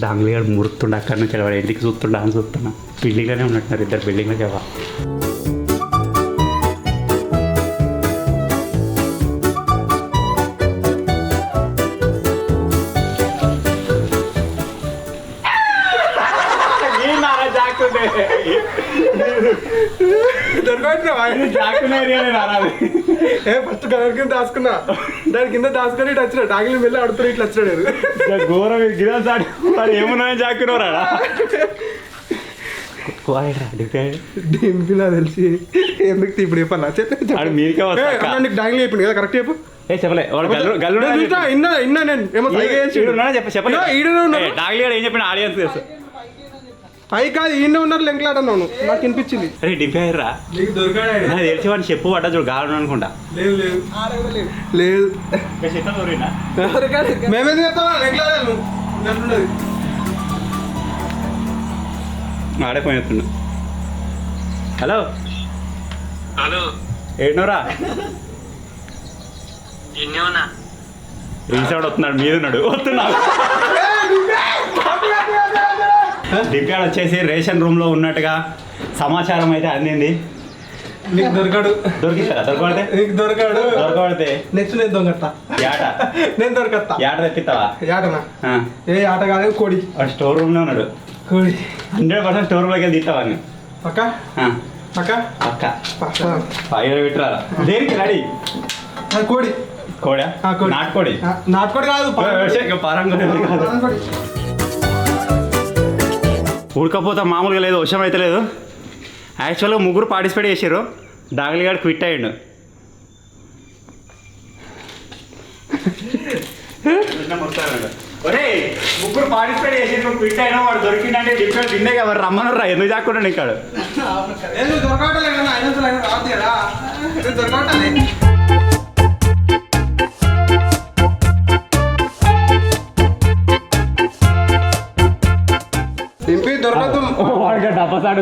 డాంగ్లీ గారు మురుతుండ అక్కడి నుంచి వాడు ఇంటికి చూస్తుండ అని చూస్తున్నా. బిల్డింగ్లోనే ఉన్నట్టున్నారు ఇద్దరు. బిల్డింగ్లో చెప్పా. ఫస్ట్ కలర్ కింద దాచుకున్నా, దాని కింద దాచుకొని ఇటు వచ్చిన డాగిలి వెళ్ళి ఆడుతున్నా. ఇట్లా వచ్చినాడు ఘోరం. గిరాసాడు ఏమున్నా జాక్కున్నారా? డింపి నాకు తెలిసి ఎందుకు ఇప్పుడు చెప్పాను మీకే నీకు డాగిలి చెప్పింది కదా, కరెక్ట్ చెప్పు. చెప్పలే ఇన్నా నేను ఏమో ఏం చెప్పిన ఆడియన్స్ పై కాదు ఈయన ఉన్నారు లెంకలాడన్నాను, నాకు వినిపించింది. అరే డింపాయర్రా నాకు తెలిసి వాడిని చెప్పు పడ్డా చూడు గాడు అనుకుంటా. లేదు మేమేది ఆడైపోయినట్టుండు. హలో హలో ఏడునోరా? ఎన్నేమన్నా రీసౌండ్ వస్తున్నాడు, మీదున్నాడు వస్తున్నాడు. దిప్యాడ్ వచ్చేసి రేషన్ రూమ్లో ఉన్నట్టుగా సమాచారం అయితే అందింది. నీకు దొరకడు. దొరికిస్తారా? దొరకబడితే నీకు దొరకడు. దొరకబడితే నెక్స్ట్ నేను దొంగతా. ఏట నేను దొరకత్తా. ఏట తెప్పిస్తావా? ఏటనా? ఏ ఆట కాదు, కోడి. వాడు స్టోర్ రూమ్లో ఉన్నాడు. కోడి 100% స్టోర్ రూమ్లోకి వెళ్ళి తీస్తావా? పక్క పక్క అక్క పైన పెట్టరా? దేనికి రెడీ? కోడి. కోడా? నాటుకోడి. నాటుకోడి కాదు, పారంగోడి కాదు. ఉడకపోతే మామూలుగా లేదు, వర్షం అయితే లేదు. యాక్చువల్గా ముగ్గురు పార్టిసిపేట్ చేశారు, డాగలిగాడు క్విట్ అయ్యాడు. ఒరే ముగ్గురు పార్టిసిపేట్ చేసి నువ్వు క్విట్ అయినా వాడు దొరికిందంటే డిఫరెంట్ తిండే కదా రమ్మనరా, ఎందుకు దాక్కుండా ఇక్కడ ఎందుకు దొరకట్లే కదా, 500 రాదు కదా, దొరకట్లే. దింపి దొరకదు. వాడికి డబ్బా సాడు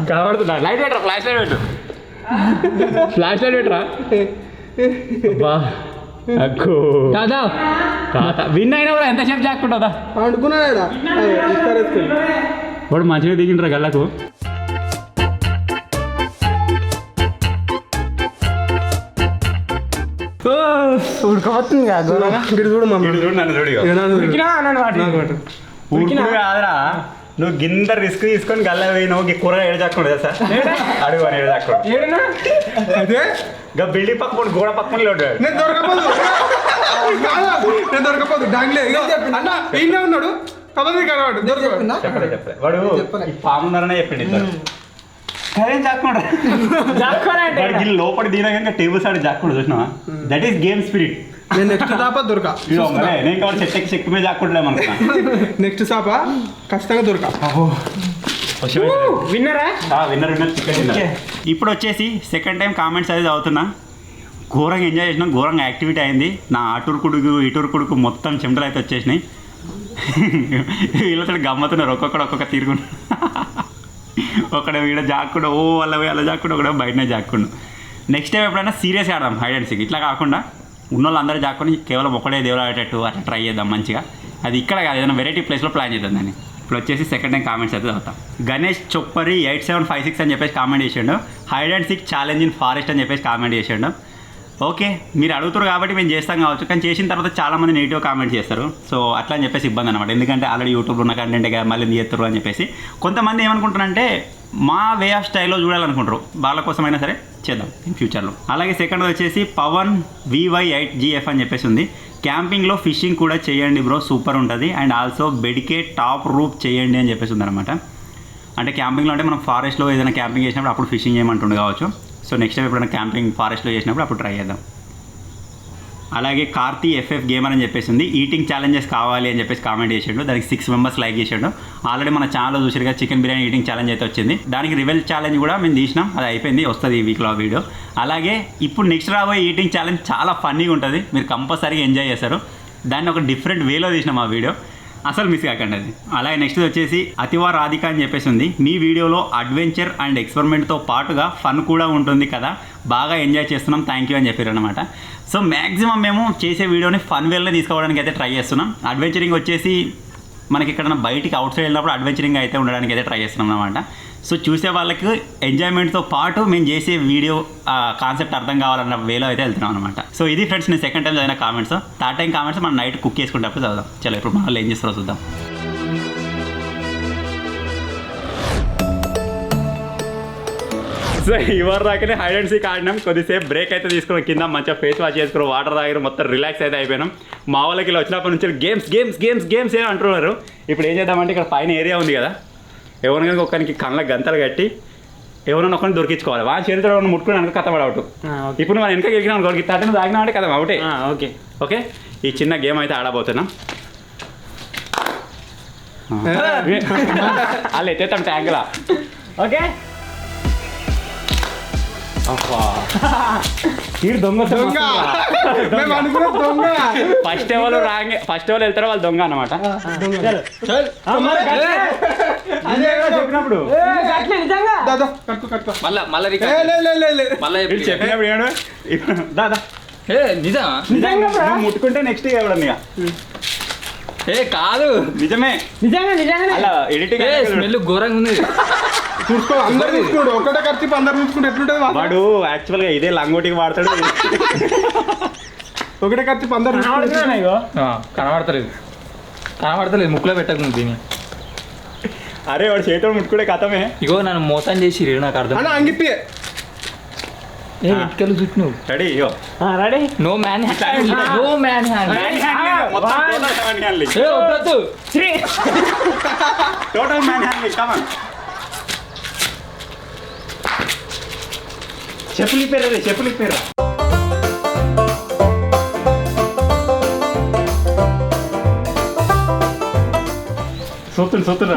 కనబడుతున్నా. లైట్ పెట్టరా, ఫ్లాష్ లైట్ పెట్టు, ఫ్లాష్ లైట్ పెట్టరా. కాదా విన్ అయినా కూడా ఎంతసేపు జాక్కుంటుందా? అనుకున్నాడా వాడు మంచిగా దిగిండ్రా గల్లకు. ఉడకపోతుంది చూడు మమ్మీ, నన్ను చూడు ఉడుకుడు కాదురా, నువ్వు గింత రిస్క్ తీసుకొని గల్ల పోయినావు. కూర ఏడు జాక్కుండా సార్ అడుగు అని ఏడు జాక్కుండా అదే ఇంకా బిల్డింగ్ పక్క గోడ పక్కన లేడు. నేను దొరకపోదు, నేను దొరకపోదు. డాంగ్లే అన్న ఈయనే ఉన్నాడు, కబడ్డీ కనవాడు దొరకదు. చెప్పలే వాడు ఈ పాము ఉన్నారనే చెప్పింది ఇద్దరు. లోపల దీని కనుక టేబుల్ సైడ్ జాక్కుండా చూసినా, దట్ ఈస్ గేమ్ స్పిరిట్. నేను నెక్స్ట్ సాప దొరక, నేను కాబట్టి చెట్టు చెట్టు మీద జాక్కుంటలేమనుకున్నా. నెక్స్ట్ సాప ఖచ్చితంగా దొరక. విన్నరా? Winner chicken dinner. ఇప్పుడు వచ్చేసి సెకండ్ టైం కామెంట్స్ అది చదువుతున్నా. ఘోరంగా ఎంజాయ్ చేసినాం, ఘోరంగా యాక్టివిటీ అయింది. నా అటురుకుడుకు ఇటురుకుడుకు మొత్తం చెమటలు అయితే వచ్చేసినాయి. వీళ్ళతో గమ్మతున్నారు, ఒక్కొక్క తీరుకున్నా. ఒకడ వీడ జాక్కుండా ఓ అలా జాక్కుండా, ఒకడ బయటనే జాక్కుండా. నెక్స్ట్ టైం ఎప్పుడైనా సీరియస్గా ఆడదాం హైడ్ అండ్ సీక్. ఇట్లా కాకుండా ఉన్న వాళ్ళందరూ జాక్కొని కేవలం ఒకటే దేవుడు ఆడేటట్టు అట్లా ట్రై చేద్దాం మంచిగా. అది ఇక్కడ కాదు, ఏదైనా వెరైటీ ప్లేస్లో ప్లాన్ చేద్దాం దాన్ని. ఇప్పుడు వచ్చేసి సెకండ్ టైం కామెంట్స్ అయితే చదువుతాం. గణేష్ చొప్పరి 8756 అని చెప్పేసి కామెంట్ చేసాడు. Hide and seek challenge in forest అని చెప్పేసి కామెంట్ చేసాడు. ఓకే, మీరు అడుగుతారు కాబట్టి మేము చేస్తాం కావచ్చు, కానీ చేసిన తర్వాత చాలామంది నెగిటివ్ కామెంట్ చేస్తారు. సో అట్లా అని చెప్పేసి ఇబ్బంది అనమాట, ఎందుకంటే ఆల్రెడీ యూట్యూబ్లో ఉన్న కంటెంట్ మళ్ళీ చేస్తారు అని చెప్పేసి. కొంతమంది ఏమనుకుంటారంటే మా వే ఆఫ్ స్టైల్లో చూడాలనుకుంటారు, వాళ్ళ కోసమైనా సరే చేద్దాం ఇన్ ఫ్యూచర్లో. అలాగే సెకండ్ వచ్చేసి పవన్ VY8GF అని చెప్పేసి ఉంది. క్యాంపింగ్లో ఫిషింగ్ కూడా చేయండి బ్రో, సూపర్ ఉంటుంది. అండ్ ఆల్సో బెడ్కే టాప్ రూప్ చేయండి అని చెప్పేసి ఉందన్నమాట. అంటే క్యాంపింగ్లో అంటే మనం ఫారెస్ట్లో ఏదైనా క్యాంపింగ్ చేసినప్పుడు అప్పుడు ఫిషింగ్ చేయమంటుండే కావచ్చు. సో నెక్స్ట్ టైం ఎప్పుడైనా క్యాంపింగ్ ఫారెస్ట్లో చేసినప్పుడు అప్పుడు ట్రై చేద్దాం. అలాగే కార్తీ FF గేమర్ అని చెప్పేసి ఉంది. ఈటింగ్ ఛాలెంజెస్ కావాలి అని చెప్పేసి కామెంట్ చేసాడు. దానికి 6 మెంబర్స్ లైక్ చేసాడు. ఆల్రెడీ మన ఛానల్లో చూసారుగా చికెన్ బిర్యానీ ఈటింగ్ ఛాలెంజ్ అయితే వచ్చింది. దానికి రివెల్ ఛాలెంజ్ కూడా మేము తీసినాం, అది అయిపోయింది, వస్తుంది ఈ వీక్లో వీడియో. అలాగే ఇప్పుడు నెక్స్ట్ రాబోయే ఈటింగ్ ఛాలెంజ్ చాలా ఫన్నీగా ఉంటుంది, మీరు కంపల్సరీగా ఎంజాయ్ చేస్తారు. దాన్ని ఒక డిఫరెంట్ వేలో తీసినాం ఆ వీడియో, అసలు మిస్ కాకండి అది. అలాగే నెక్స్ట్ వచ్చేసి అతివా రాధిక అని చెప్పేసి ఉంది. మీ వీడియోలో అడ్వెంచర్ అండ్ ఎక్స్పెరిమెంట్తో పాటుగా ఫన్ కూడా ఉంటుంది కదా, బాగా ఎంజాయ్ చేస్తున్నాం, థ్యాంక్ యూ అని చెప్పారు అనమాట. సో మ్యాక్సిమం మేము చేసే వీడియోని ఫన్ వేలో తీసుకోవడానికి అయితే ట్రై చేస్తున్నాం. అడ్వెంచరింగ్ వచ్చేసి మనకి ఇక్కడ బయటికి అవుట్ సైడ్ వెళ్ళినప్పుడు అడ్వెంచరింగ్ అయితే ఉండడానికి అయితే ట్రై చేస్తున్నాం అనమాట. సో చూసే వాళ్ళకి ఎంజాయ్మెంట్తో పాటు మేము చేసే వీడియో కాన్సెప్ట్ అర్థం కావాలన్న వేలో అయితే వెళ్తున్నాం అనమాట. సో ఇది ఫ్రెండ్స్ నేను సెకండ్ టైం చదివిన కామెంట్స్. థర్డ్ టైం కామెంట్స్ మనం నైట్ కుక్ చేసుకునేటప్పుడు చదువుదాం. చలో ఇప్పుడు మన వాళ్ళు ఏం చేస్తారో చూద్దాం. సో ఇవర్ దాకానే హైడ్ అండ్ సీక్ ఆడినాం, కొద్దిసేపు బ్రేక్ అయితే తీసుకున్నాం, కింద మంచిగా ఫేస్ వాష్ చేసుకుని వాటర్ తాగారు, మొత్తం రిలాక్స్ అయితే అయిపోయినాం. మా వాళ్ళకి ఇలా వచ్చినప్పటి నుంచి గేమ్స్ గేమ్స్ గేమ్స్ గేమ్స్ ఏమి అంటున్నారు. ఇప్పుడు ఏం చేద్దామంటే ఇక్కడ పైన ఏరియా ఉంది కదా, ఎవరికైనా ఒకరికి కళ్ళకి గంతలు కట్టి ఎవరైనా ఒకరిని దొరికించుకోవాలి. వాళ్ళ చేతితో ముట్టుకుని కథ పడవుట్. ఇప్పుడు మనం వెనక గెలికినాం గొరికి తట్టను తాగినా అంటే కదా అవుటే. ఓకే ఓకే, ఈ చిన్న గేమ్ అయితే ఆడబోతున్నాం. వాళ్ళు ఎత్తేస్తాం ట్యాంకులా. ఓకే, దొంగ మేము అనుకున్నాం దొంగ. ఫస్ట్ ఎవరు వెళ్తారో వాళ్ళు దొంగ అనమాట. చెప్పినప్పుడు చెప్పినప్పుడు దాదా నిజంగా ముట్టుకుంటే నెక్స్ట్ ఇవ్వడం ఇక. కాదు నిజమే నిజంగా అలా ఎడిటింగ్ స్మెల్ ఘోరంగా ఉంది. చూసుకో, అందరు చూసుకోడు, ఒకటే ఖర్చు అందరు చూసుకుంటే ఎట్లుంటది. వాడు యాక్చువల్గా ఇదే లంగోటికి వాడతాడు. ఒకటే ఖర్చు అందరు కనబడతలేదు ముక్కులో పెట్టకు దీన్ని. అరే వాడు చేతితో ముట్టుకుంటే కథమే. ఇగో నన్ను మోసం చేసి నాకు అర్థం. అంగిప్పి ఇటుకలు చుట్టూ రెడీ ఇగో ready. No man hand, no man hand. మొత్తం టోటల్ మ్యాన్ హ్యాండ్ కమాన్. చెప్పులు ఇప్పారు.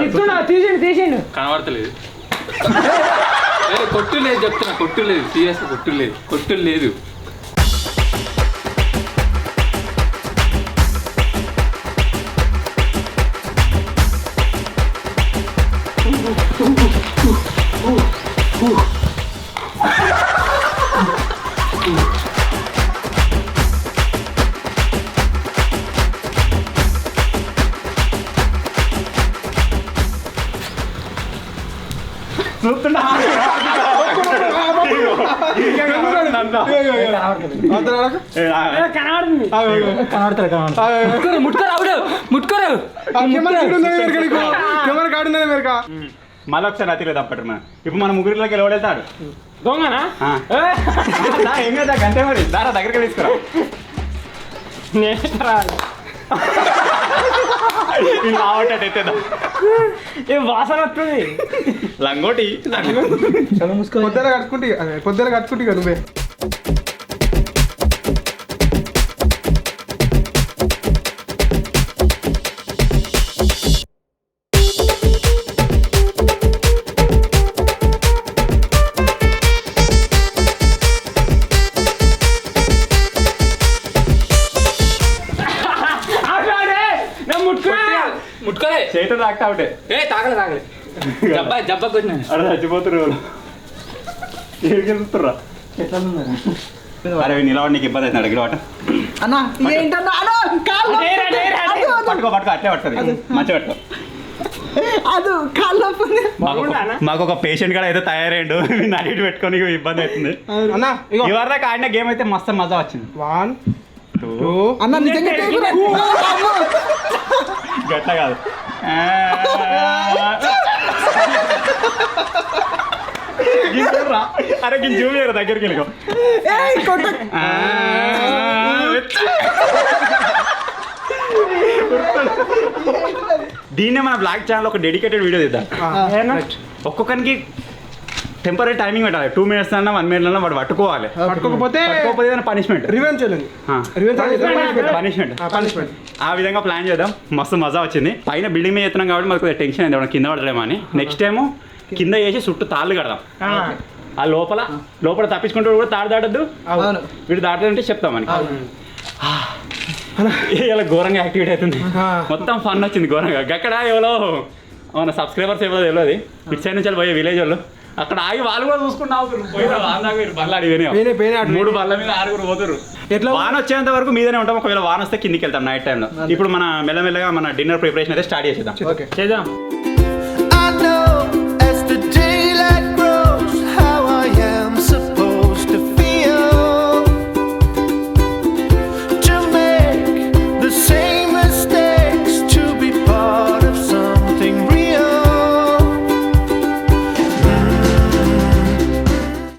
తీస్తున్నా, తీసిండు కనబడతలేదు. కొట్టు లేదు చెప్తున్నా, కొట్టు లేదు, సీరియస్ కొట్టు లేదు. చూస్తున్నా కనబడుతుంది. ముట్టుకోరు. కెమెరా కాడుందని మేరకా మళ్ళీ ఒకసారి అతిలేదు అప్పటి మనం ఇప్పుడు మన ముగ్గురిలోకి ఎవడెళ్తాడు దొంగనా? ఏం కదా గంటే మరి దారా దగ్గరికి తీసుకురా. ఏ వాసన వస్తుంది. లంగోటి పొద్దున కట్టుకుంటే నువ్వే ముట్టుకోలే, చేతులు తాకుతా ఒకటే తాగలే. జబ్బకు వచ్చిన అరే చచ్చిపోతున్నారు. ఏడుకెళ్తుర్రా అరే నిలబడి నీకు ఇబ్బంది అవుతుంది అడిగిన అన్నా ఏంటన్నా అన్నా కాళ్ళు పట్టుకో అట్లే పట్టుకోది మంచిగా పట్టుకో. అది కాళ్ళు మాకు ఒక పేషెంట్ కూడా అయితే తయారైండు నైట్ పెట్టుకొని ఇబ్బంది అవుతుంది. అన్నా ఇగో ఇవరిదాకా ఆడిన గేమ్ అయితే మస్తు మజా వచ్చింది. 1 2 అన్న నిజంగా గట్ల కాదు అరే గిన్ జూమ్ చేయరు దగ్గరికి వెళ్ళి దీన్నే మన బ్లాగ్ ఛానల్ ఒక డెడికేటెడ్ వీడియో తీద్దాం. ఒక్కొక్కరికి టెంపరీ టైమింగ్ పెట్టాలి. 2 minutes అన్నా 1 minute అన్నా వాడు పట్టుకోవాలి. పట్టుకోకపోతే పనిష్మెంట్ రివెంజ్ ఛాలెంజ్ పనిష్మెంట్ ఆ విధంగా ప్లాన్ చేద్దాం. మస్తు మజా వచ్చింది. పైన బిల్డింగ్ మీద చేస్తున్నాం కాబట్టి మనకు టెన్షన్ అయింది కింద పడలేమో అని. నెక్స్ట్ టైం కింద చేసి చుట్టూ తాళ్ళు కడదాం. ఆ లోపల తప్పించుకుంటూ కూడా తాడు దాటద్దు. వీడు దాటదంటే చెప్తామని. ఇలా ఘోరంగా యాక్టివిటీ అవుతుంది. మొత్తం ఫన్ వచ్చింది ఘోరంగా. అక్కడ ఎవరో మన సబ్స్క్రైబర్స్ ఎవరో తెలియదు. ఇటు సైడ్ నుంచి పోయే విలేజ్ వాళ్ళు అక్కడ ఆగి వాళ్ళు కూడా చూసుకున్నావు. బల్ల అడిగి 3 బల్ల మీద 6 పోతారు. వాన వచ్చేంత వరకు మీదనే ఉంటాం. ఒకవేళ వాన వస్తే కిందికి వెళ్తాం నైట్ టైంలో. ఇప్పుడు మన మెల్లమెల్లగా మన డిన్నర్ ప్రిపరేషన్ అయితే స్టార్ట్ చేసేద్దాం. చేద్దాం. I know